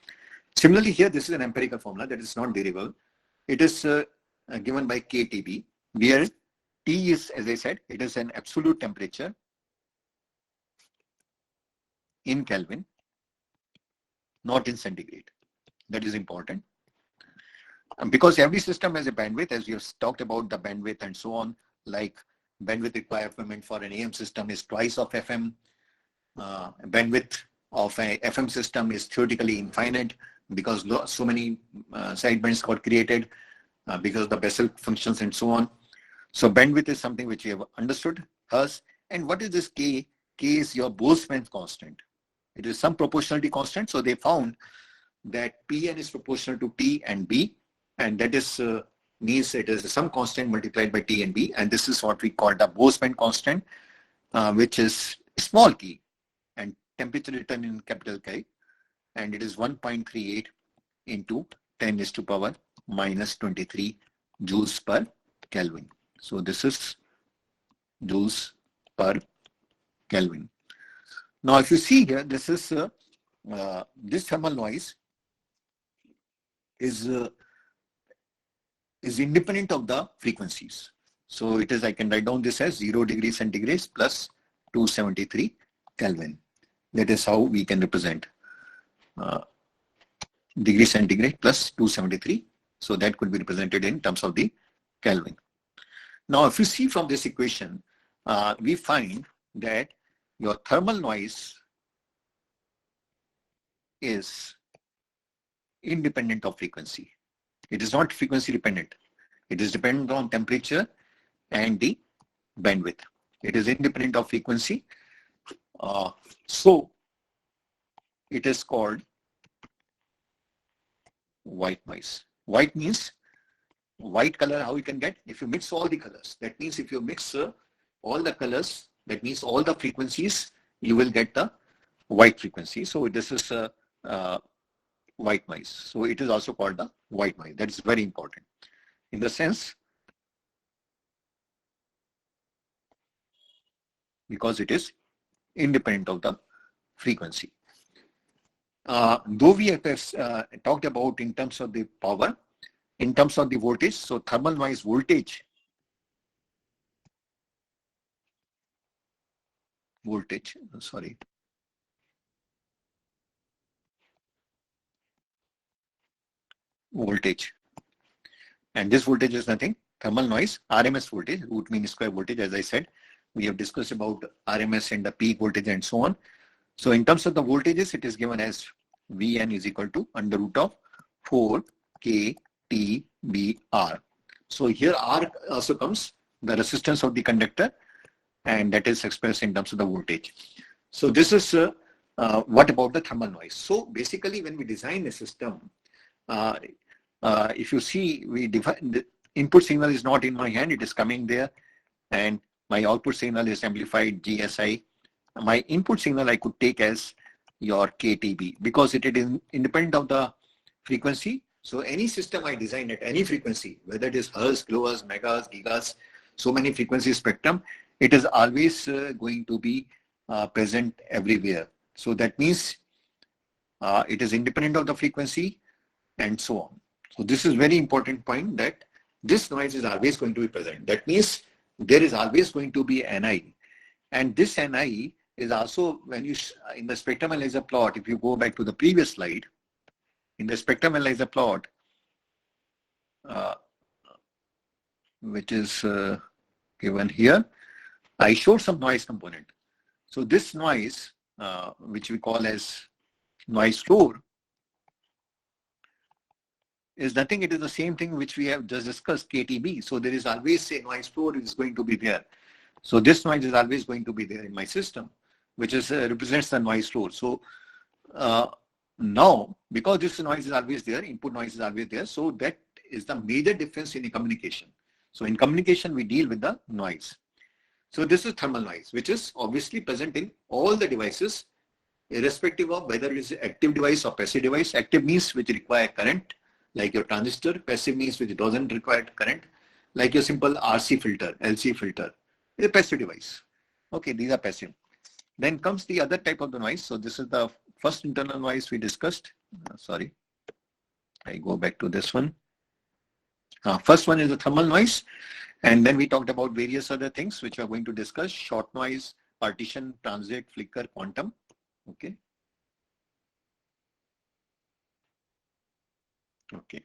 Similarly, here, this is an empirical formula that is not variable. It is given by KTB, where T is, as I said, it is an absolute temperature in Kelvin, not in centigrade. That is important. Because every system has a bandwidth, as we have talked about the bandwidth and so on, like bandwidth requirement for an AM system is twice of FM. Bandwidth of a FM system is theoretically infinite because so many sidebands got created because of the Bessel functions and so on. So bandwidth is something which we have understood. Thus, and what is this K? K is your Boltzmann constant. It is some proportionality constant. So they found that Pn is proportional to T and B, and that is means it is some constant multiplied by T and B, and this is what we call the Boltzmann constant, which is small k, and temperature written in capital K, and it is 1.38 into 10 is to power minus 23 joules per Kelvin. So this is joules per Kelvin. Now, if you see here, this is this thermal noise is independent of the frequencies. So it is, I can write down this as 0 degrees centigrade plus 273 Kelvin. That is how we can represent degree centigrade plus 273. So that could be represented in terms of the Kelvin. Now, if you see from this equation, we find that your thermal noise is independent of frequency. It is not frequency dependent. It is dependent on temperature and the bandwidth. It is independent of frequency. So it is called white noise. White means white color, how you can get? If you mix all the colors. That means if you mix all the colors, that means all the frequencies, you will get the white frequency. So this is white noise. So it is also called the white noise. That is very important in the sense because it is independent of the frequency. Though we have talked about in terms of the power, in terms of the voltage, so thermal noise voltage and this voltage is nothing, thermal noise, RMS voltage, root mean square voltage, as I said. We have discussed about RMS and the peak voltage and so on. So in terms of the voltages, it is given as Vn is equal to under root of 4 K T B R. So here R also comes the resistance of the conductor, and that is expressed in terms of the voltage. So this is what about the thermal noise. So basically when we design a system, if you see, we define the input signal is not in my hand, it is coming there, and my output signal is amplified GSI. My input signal I could take as your KTB because it is independent of the frequency. So any system I design at any frequency, whether it is hertz, kilohertz, megahertz, gigahertz, so many frequency spectrum, it is always going to be present everywhere. So that means it is independent of the frequency and so on. So this is very important point, that this noise is always going to be present. That means there is always going to be Ni, and this Ni is also, when you in the spectrum analyzer plot, if you go back to the previous slide, in the spectrum analyzer plot, which is given here, I showed some noise component. So this noise, which we call as noise floor, is nothing. It is the same thing which we have just discussed, KTB. So there is always a noise floor is going to be there. So this noise is always going to be there in my system, which is represents the noise floor. So now, because this noise is always there, input noise is always there, so that is the major difference in the communication. So in communication, we deal with the noise. So this is thermal noise, which is obviously present in all the devices, irrespective of whether it is an active device or passive device. Active means which require current, like your transistor. Passive means which doesn't require current, like your simple RC filter, LC filter. It's a passive device. Okay, these are passive. Then comes the other type of the noise. So this is the first internal noise we discussed. Sorry, I go back to this one. First one is the thermal noise, and then we talked about various other things which we are going to discuss: short noise, partition, transit, flicker, quantum. Okay. Okay.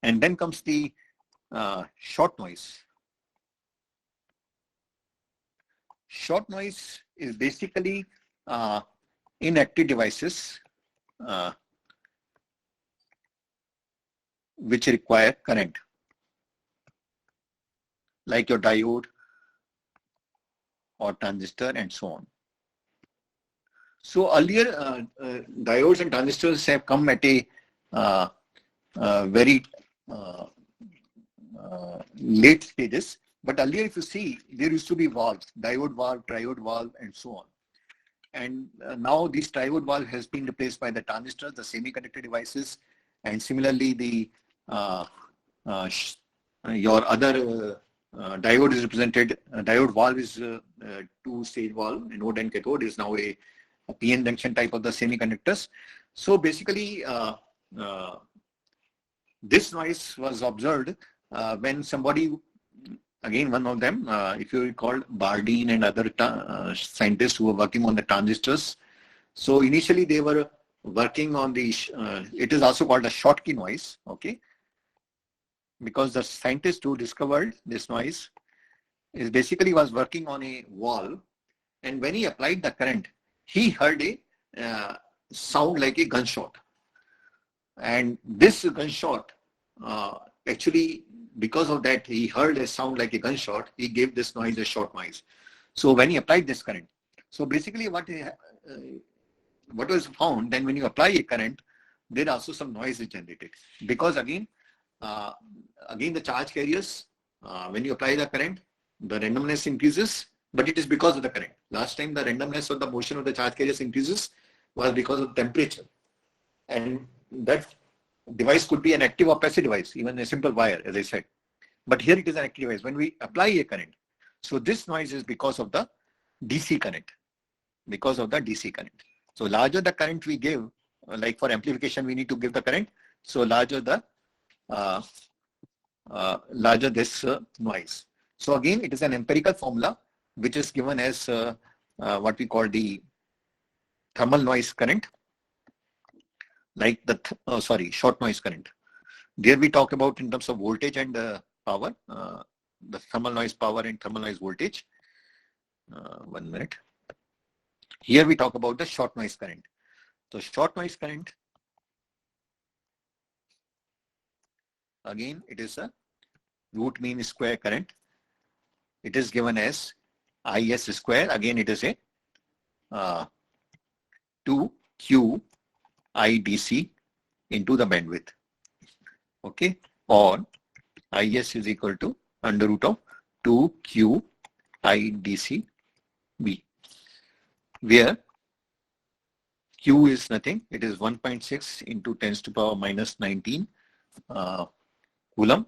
And then comes the short noise. Short noise is basically inactive devices which require current, like your diode or transistor and so on. So earlier, diodes and transistors have come at a very late stages. But earlier, if you see, there used to be valves, diode valve, triode valve, and so on. And now this triode valve has been replaced by the transistors, the semiconductor devices, and similarly the your other diode is represented. Diode valve is two-stage valve. Anode and cathode is now a PN junction type of the semiconductors. So basically, this noise was observed when somebody, again, one of them, if you recall, Bardeen and other scientists who were working on the transistors. So initially they were working on the, it is also called a Schottky noise, okay? Because the scientist who discovered this noise is basically was working on a wall, and when he applied the current, he heard a sound like a gunshot. And this gunshot, actually, because of that, he heard a sound like a gunshot, he gave this noise a short noise. So when he applied this current, so basically what was found, then when you apply a current, there also some noise is generated. Because again the charge carriers, when you apply the current, the randomness increases, but it is because of the current. Last time the randomness of the motion of the charge carriers increases was because of temperature. And that device could be an active or passive device, even a simple wire, as I said. But here it is an active device. When we apply a current, so this noise is because of the DC current. Because of the DC current. So larger the current we give, like for amplification, we need to give the current. So larger the larger this noise. So again, it is an empirical formula which is given as what we call the thermal noise current, like the short noise current. There we talk about in terms of voltage and power, the thermal noise power and thermal noise voltage. 1 minute. Here we talk about the short noise current. So short noise current, again, it is a root mean square current. It is given as IS square. Again, it is a 2Q IDC into the bandwidth. Okay, or IS is equal to under root of 2Q IDC B, where Q is nothing. It is 1.6 into 10 to the power minus 19 Coulomb.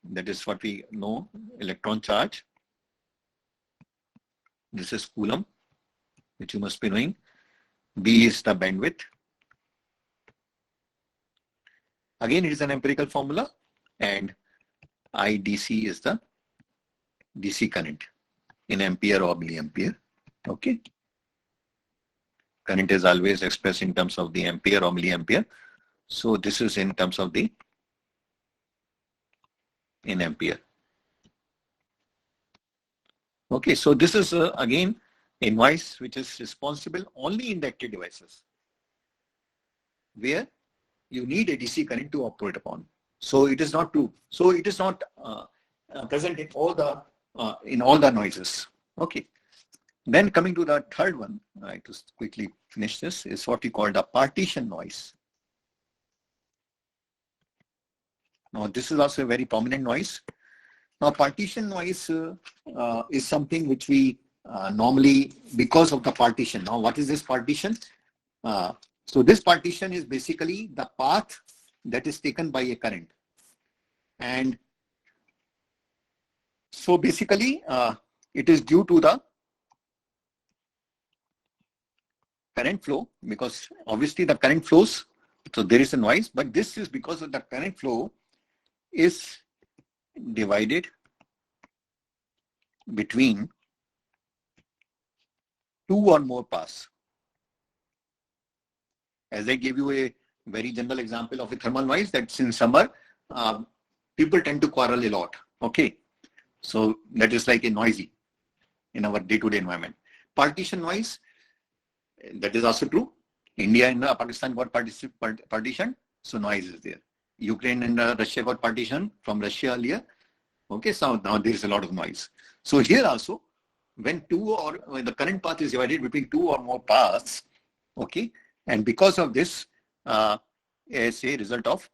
That is what we know, electron charge. This is Coulomb, which you must be knowing. B is the bandwidth. Again, it is an empirical formula, and IDC is the DC current in ampere or milliampere. Okay. Current is always expressed in terms of the ampere or milliampere. So this is in terms of the in ampere. Okay, so this is again a noise which is responsible only in the active devices, where you need a DC current to operate upon. So it is not true. So it is not present in all the noises. Okay. Then coming to the third one, I just quickly finish this, is what we call the partition noise. Now this is also a very prominent noise. Now partition noise is something which we normally, because of the partition. Now what is this partition? So this partition is basically the path that is taken by a current. And so basically it is due to the current flow, because obviously the current flows So there is a noise, but this is because of the current flow is divided between two or more paths. As I gave you a very general example of a thermal noise, that's in summer, people tend to quarrel a lot. Okay, so that is like a noisy in our day-to-day environment. Partition noise, that is also true. India and Pakistan got partition, so noise is there. Ukraine and Russia got partition from Russia earlier. Okay, so now there is a lot of noise. So here also, when the current path is divided between two or more paths, okay, and because of this, as a result of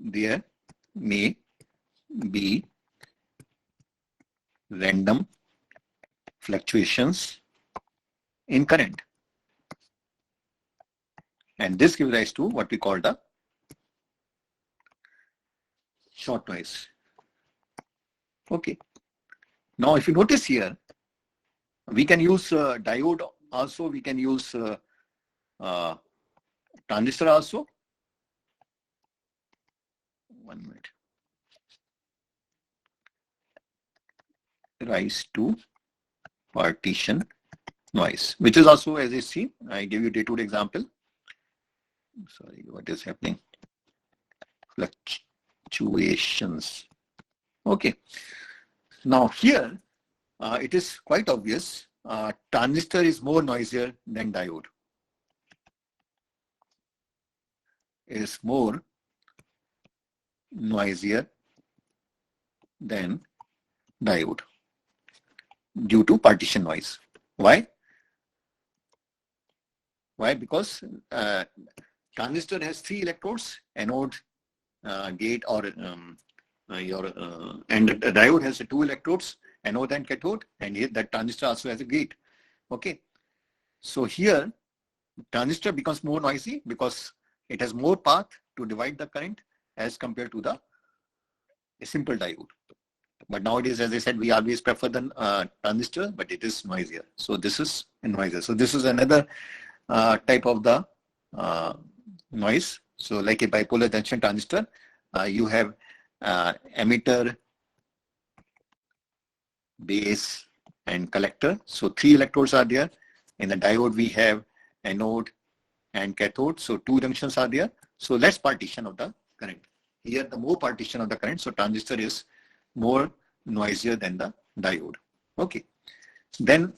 there may be random fluctuations in current, and this gives rise to what we call the short noise. Okay. Now, if you notice here, we can use diode also. We can use transistor also. 1 minute. Rise to partition noise, which is also, as you see, I give you day-to-day example. Sorry, what is happening? Fluctuations. Okay. Now here, it is quite obvious. Transistor is more noisier than diode. Is more noisier than diode due to partition noise. Why? Why? Because transistor has 3 electrodes, anode, gate, or and the diode has 2 electrodes, anode and cathode, and here that transistor also has a gate. Okay, so here transistor becomes more noisy because it has more path to divide the current as compared to a simple diode. But nowadays, as I said, we always prefer the transistor, but it is noisier. So this is noisier. So this is another type of the noise. So like a bipolar junction transistor, you have emitter, base, and collector. So 3 electrodes are there. In the diode, we have anode and cathode. So 2 junctions are there. So less partition of the current. Here, the more partition of the current. So transistor is more noisier than the diode. Okay. Then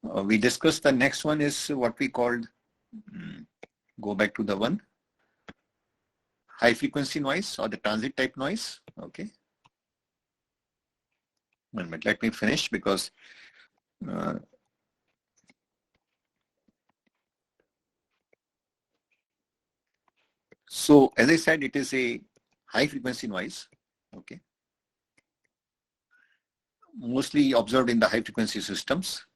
we discussed the next one is what we called, go back to the one, high frequency noise or the transit type noise. Okay. 1 minute, let me finish because so as I said, it is a high frequency noise. Okay. Mostly observed in the high frequency systems.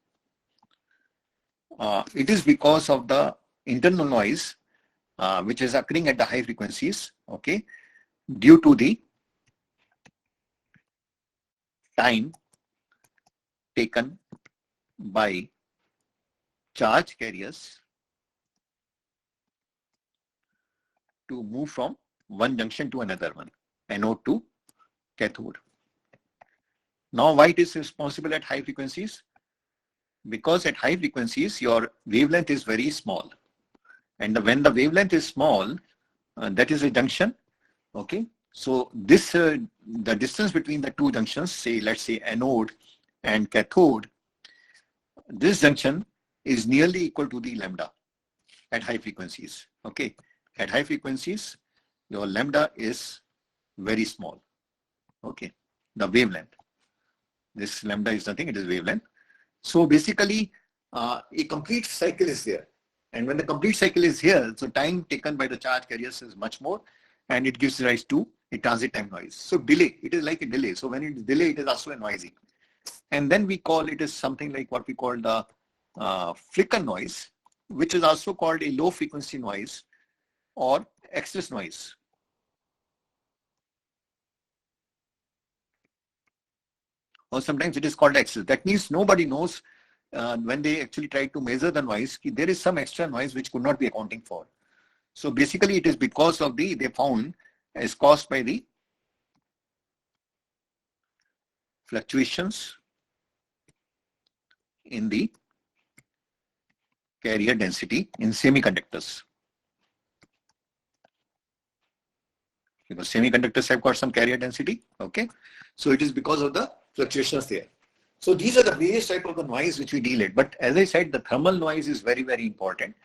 It is because of the internal noise which is occurring at the high frequencies, okay, due to the time taken by charge carriers to move from one junction to another one, anode to cathode. Now, why it is responsible at high frequencies? Because at high frequencies, your wavelength is very small. And when the wavelength is small, that is a junction. Okay. So this, the distance between the 2 junctions, say, let's say anode and cathode, this junction is nearly equal to the lambda at high frequencies. Okay. At high frequencies, your lambda is very small. Okay. The wavelength. This lambda is nothing, it is wavelength. So basically, a complete cycle is there. And when the complete cycle is here, so time taken by the charge carriers is much more, and it gives rise to a transit time noise. So delay, it is like a delay. So when it is delay, it is also a noisy. And then we call it as something like what we call the flicker noise, which is also called a low frequency noise or excess noise. Or sometimes it is called excess. That means nobody knows when they actually tried to measure the noise, there is some extra noise which could not be accounting for. So basically it is because of they found is caused by the fluctuations in the carrier density in semiconductors. Because semiconductors have got some carrier density, okay? So it is because of the fluctuations there. So these are the various type of the noise which we deal with. But as I said, the thermal noise is very, very important.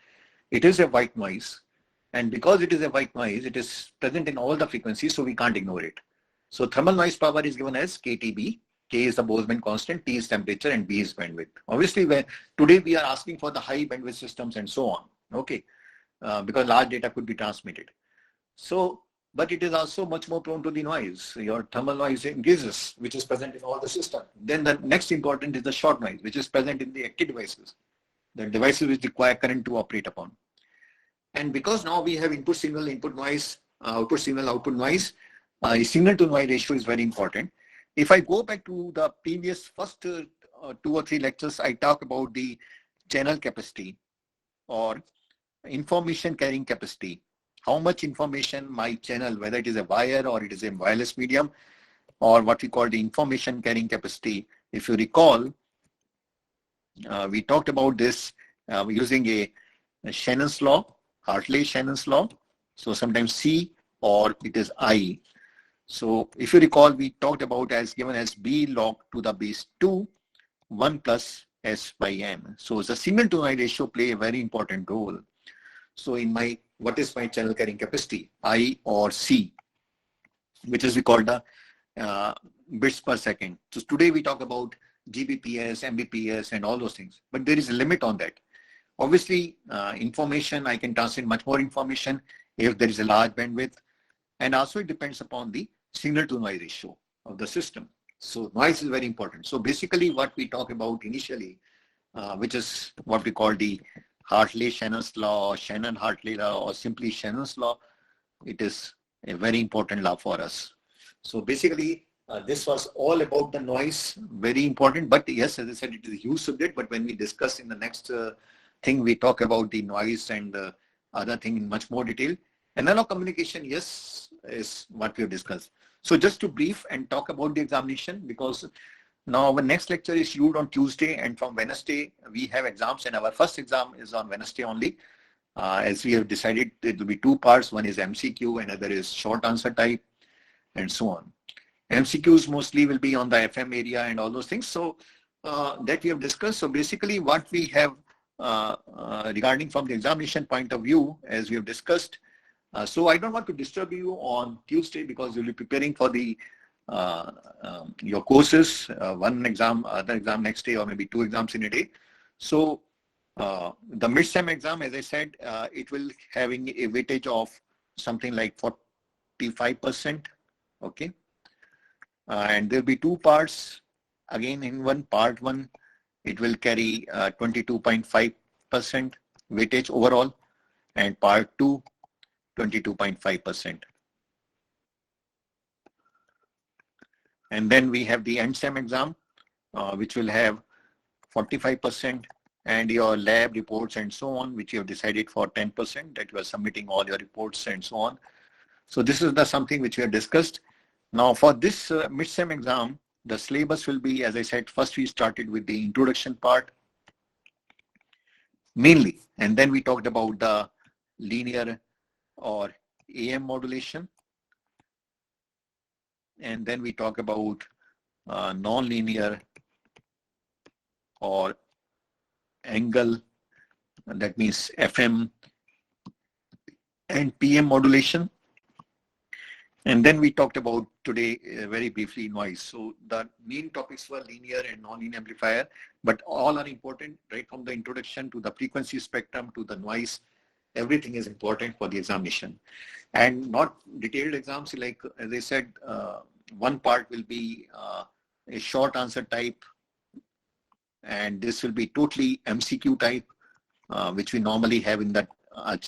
It is a white noise. And because it is a white noise, it is present in all the frequencies, so we can't ignore it. So thermal noise power is given as KTB. K is the Boltzmann constant, T is temperature, and B is bandwidth. Obviously, today we are asking for the high bandwidth systems and so on, okay? Because large data could be transmitted. So, but it is also much more prone to the noise. Your thermal noise increases, which is present in all the system. Then the next important is the short noise, which is present in the active devices, the devices which require current to operate upon. And because now we have input signal, input noise, output signal, output noise, signal to noise ratio is very important. If I go back to the previous first 2 or 3 lectures, I talk about the channel capacity or information carrying capacity. How much information my channel, whether it is a wire or it is a wireless medium, or what we call the information carrying capacity. If you recall, we talked about this using a Shannon's law, Hartley-Shannon's law. So sometimes C or it is I. So if you recall, we talked about as given as B log to the base 2, 1 plus S by M. So the signal to noise ratio play a very important role. So in my, what is my channel carrying capacity, I or C, which is we call the bits per second. So today we talk about Gbps, Mbps and all those things, but there is a limit on that. Obviously, information, I can transmit much more information if there is a large bandwidth, and also it depends upon the signal to noise ratio of the system. So noise is very important. So basically what we talk about initially, which is what we call the Hartley-Shannon's law, or Shannon-Hartley law, or simply Shannon's law, it is a very important law for us. So basically, this was all about the noise, very important. But yes, as I said, it is a huge subject. But when we discuss in the next thing, we talk about the noise and other thing in much more detail. Analog communication, yes, is what we have discussed. So just to brief and talk about the examination, because now our next lecture is scheduled on Tuesday, and from Wednesday we have exams, and our first exam is on Wednesday only. As we have decided, it will be 2 parts. One is MCQ, another is short answer type, and so on. MCQs mostly will be on the FM area and all those things. So that we have discussed. So basically what we have regarding from the examination point of view, as we have discussed. So I don't want to disturb you on Tuesday because you'll be preparing for the your courses, one exam, other exam next day, or maybe 2 exams in a day. So the mid-sem exam, as I said, it will having a weightage of something like 45%. Okay. And there'll be 2 parts. Again, in part 1, it will carry 22.5% weightage overall, and part 2, 22.5%. And then we have the end sem exam, which will have 45%, and your lab reports and so on, which you have decided for 10%, that you are submitting all your reports and so on. So this is the something which we have discussed. Now for this mid-sem exam, the syllabus will be, as I said, first we started with the introduction part mainly, and then we talked about the linear or AM modulation, and then we talk about non-linear or angle, that means FM and PM modulation. And then we talked about today very briefly noise. So the main topics were linear and non-linear amplifier, but all are important, right from the introduction to the frequency spectrum to the noise. Everything is important for the examination, and not detailed exams. Like as I said, one part will be a short answer type, and this will be totally MCQ type, which we normally have in that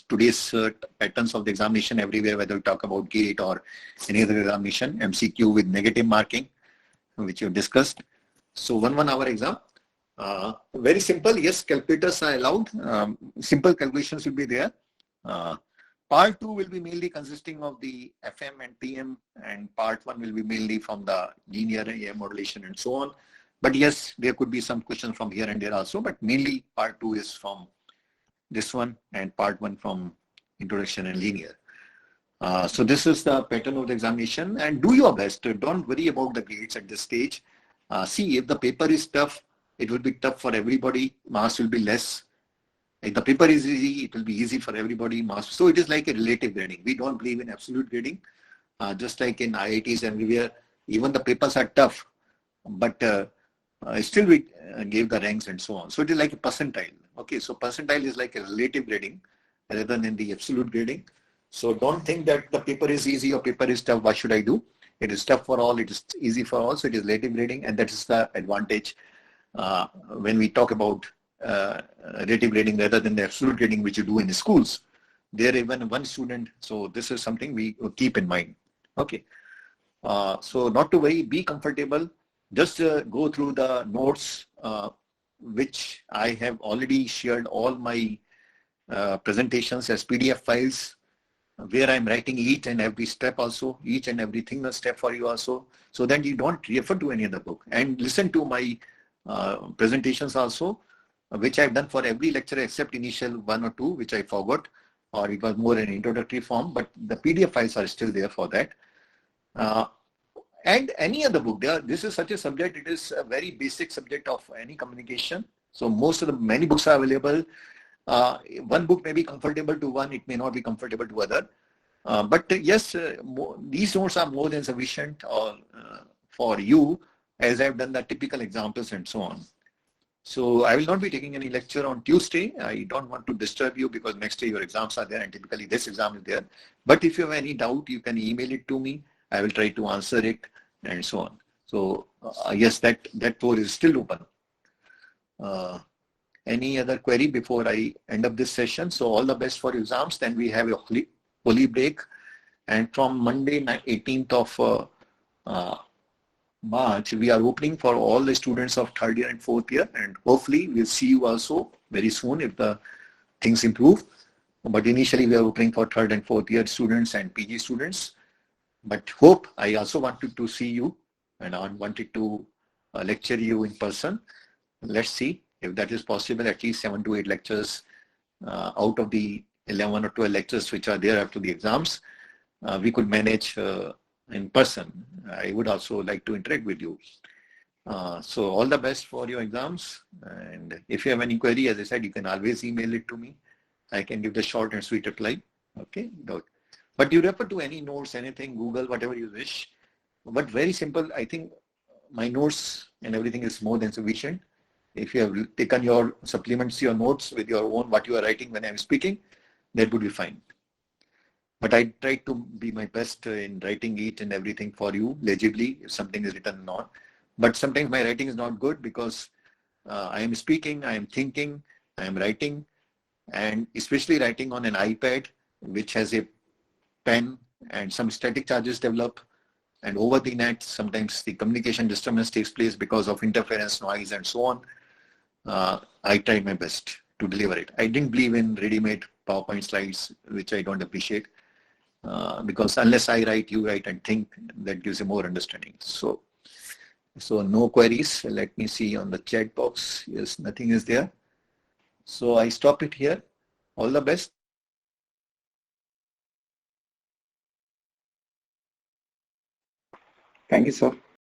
today's patterns of the examination everywhere, whether we talk about GATE or any other examination, MCQ with negative marking, which you discussed. So 1 hour exam. Very simple. Yes, calculators are allowed. Simple calculations will be there. Part 2 will be mainly consisting of the FM and PM, and part 1 will be mainly from the linear air modulation and so on. But yes, there could be some questions from here and there also, but mainly part 2 is from this one and part 1 from introduction and linear. So this is the pattern of the examination, and do your best. Don't worry about the grades at this stage. See, if the paper is tough, it will be tough for everybody. Marks will be less. If the paper is easy, it will be easy for everybody. Marks. So it is like a relative grading. We don't believe in absolute grading. Just like in IITs and everywhere, even the papers are tough, but still we gave the ranks and so on. So it is like a percentile. Okay, so percentile is like a relative grading rather than in the absolute grading. So don't think that the paper is easy or paper is tough. What should I do? It is tough for all. It is easy for all. So it is relative grading, and that is the advantage when we talk about relative grading rather than the absolute grading which you do in the schools. There even one student. So this is something we keep in mind. Okay. So not to worry. Be comfortable. Just go through the notes which I have already shared all my presentations as PDF files, where I'm writing each and every step also, each and every single step for you also, so that you don't refer to any other book, and listen to my presentations also, which I've done for every lecture except initial 1 or 2, which I forgot, or it was more an introductory form, but the PDF files are still there for that. And any other book. This is such a subject, it is a very basic subject of any communication. So many books are available. One book may be comfortable to one, it may not be comfortable to other. But yes, these notes are more than sufficient for you, as I've done the typical examples and so on. So I will not be taking any lecture on Tuesday. I don't want to disturb you because next day your exams are there and typically this exam is there. But if you have any doubt, you can email it to me. I will try to answer it and so on. So yes, that door is still open. Any other query before I end up this session? So all the best for exams. Then we have a holy break. And from Monday, 18th of March, we are opening for all the students of 3rd year and 4th year. And hopefully we'll see you also very soon if the things improve. But initially we are opening for 3rd and 4th year students and PG students. But hope I also wanted to see you and I wanted to lecture you in person. Let's see if that is possible, at least 7 to 8 lectures out of the 11 or 12 lectures which are there after the exams, we could manage in person. I would also like to interact with you. So all the best for your exams. And if you have any query, as I said, you can always email it to me. I can give the short and sweet reply. Okay. But you refer to any notes, anything, Google, whatever you wish. But very simple. I think my notes and everything is more than sufficient. If you have taken your supplements, your notes with your own, what you are writing when I'm speaking, that would be fine. But I try to be my best in writing each and everything for you legibly if something is written or not. But sometimes my writing is not good because I am speaking, I am thinking, I am writing, and especially writing on an iPad, which has a pen and some static charges develop. And over the net, sometimes the communication disturbance takes place because of interference, noise, and so on. I tried my best to deliver it. I didn't believe in ready-made PowerPoint slides, which I don't appreciate. Because unless I write, you write and think, that gives you more understanding. So no queries. Let me see on the chat box. Yes, nothing is there. So I stop it here. All the best. Thank you, sir.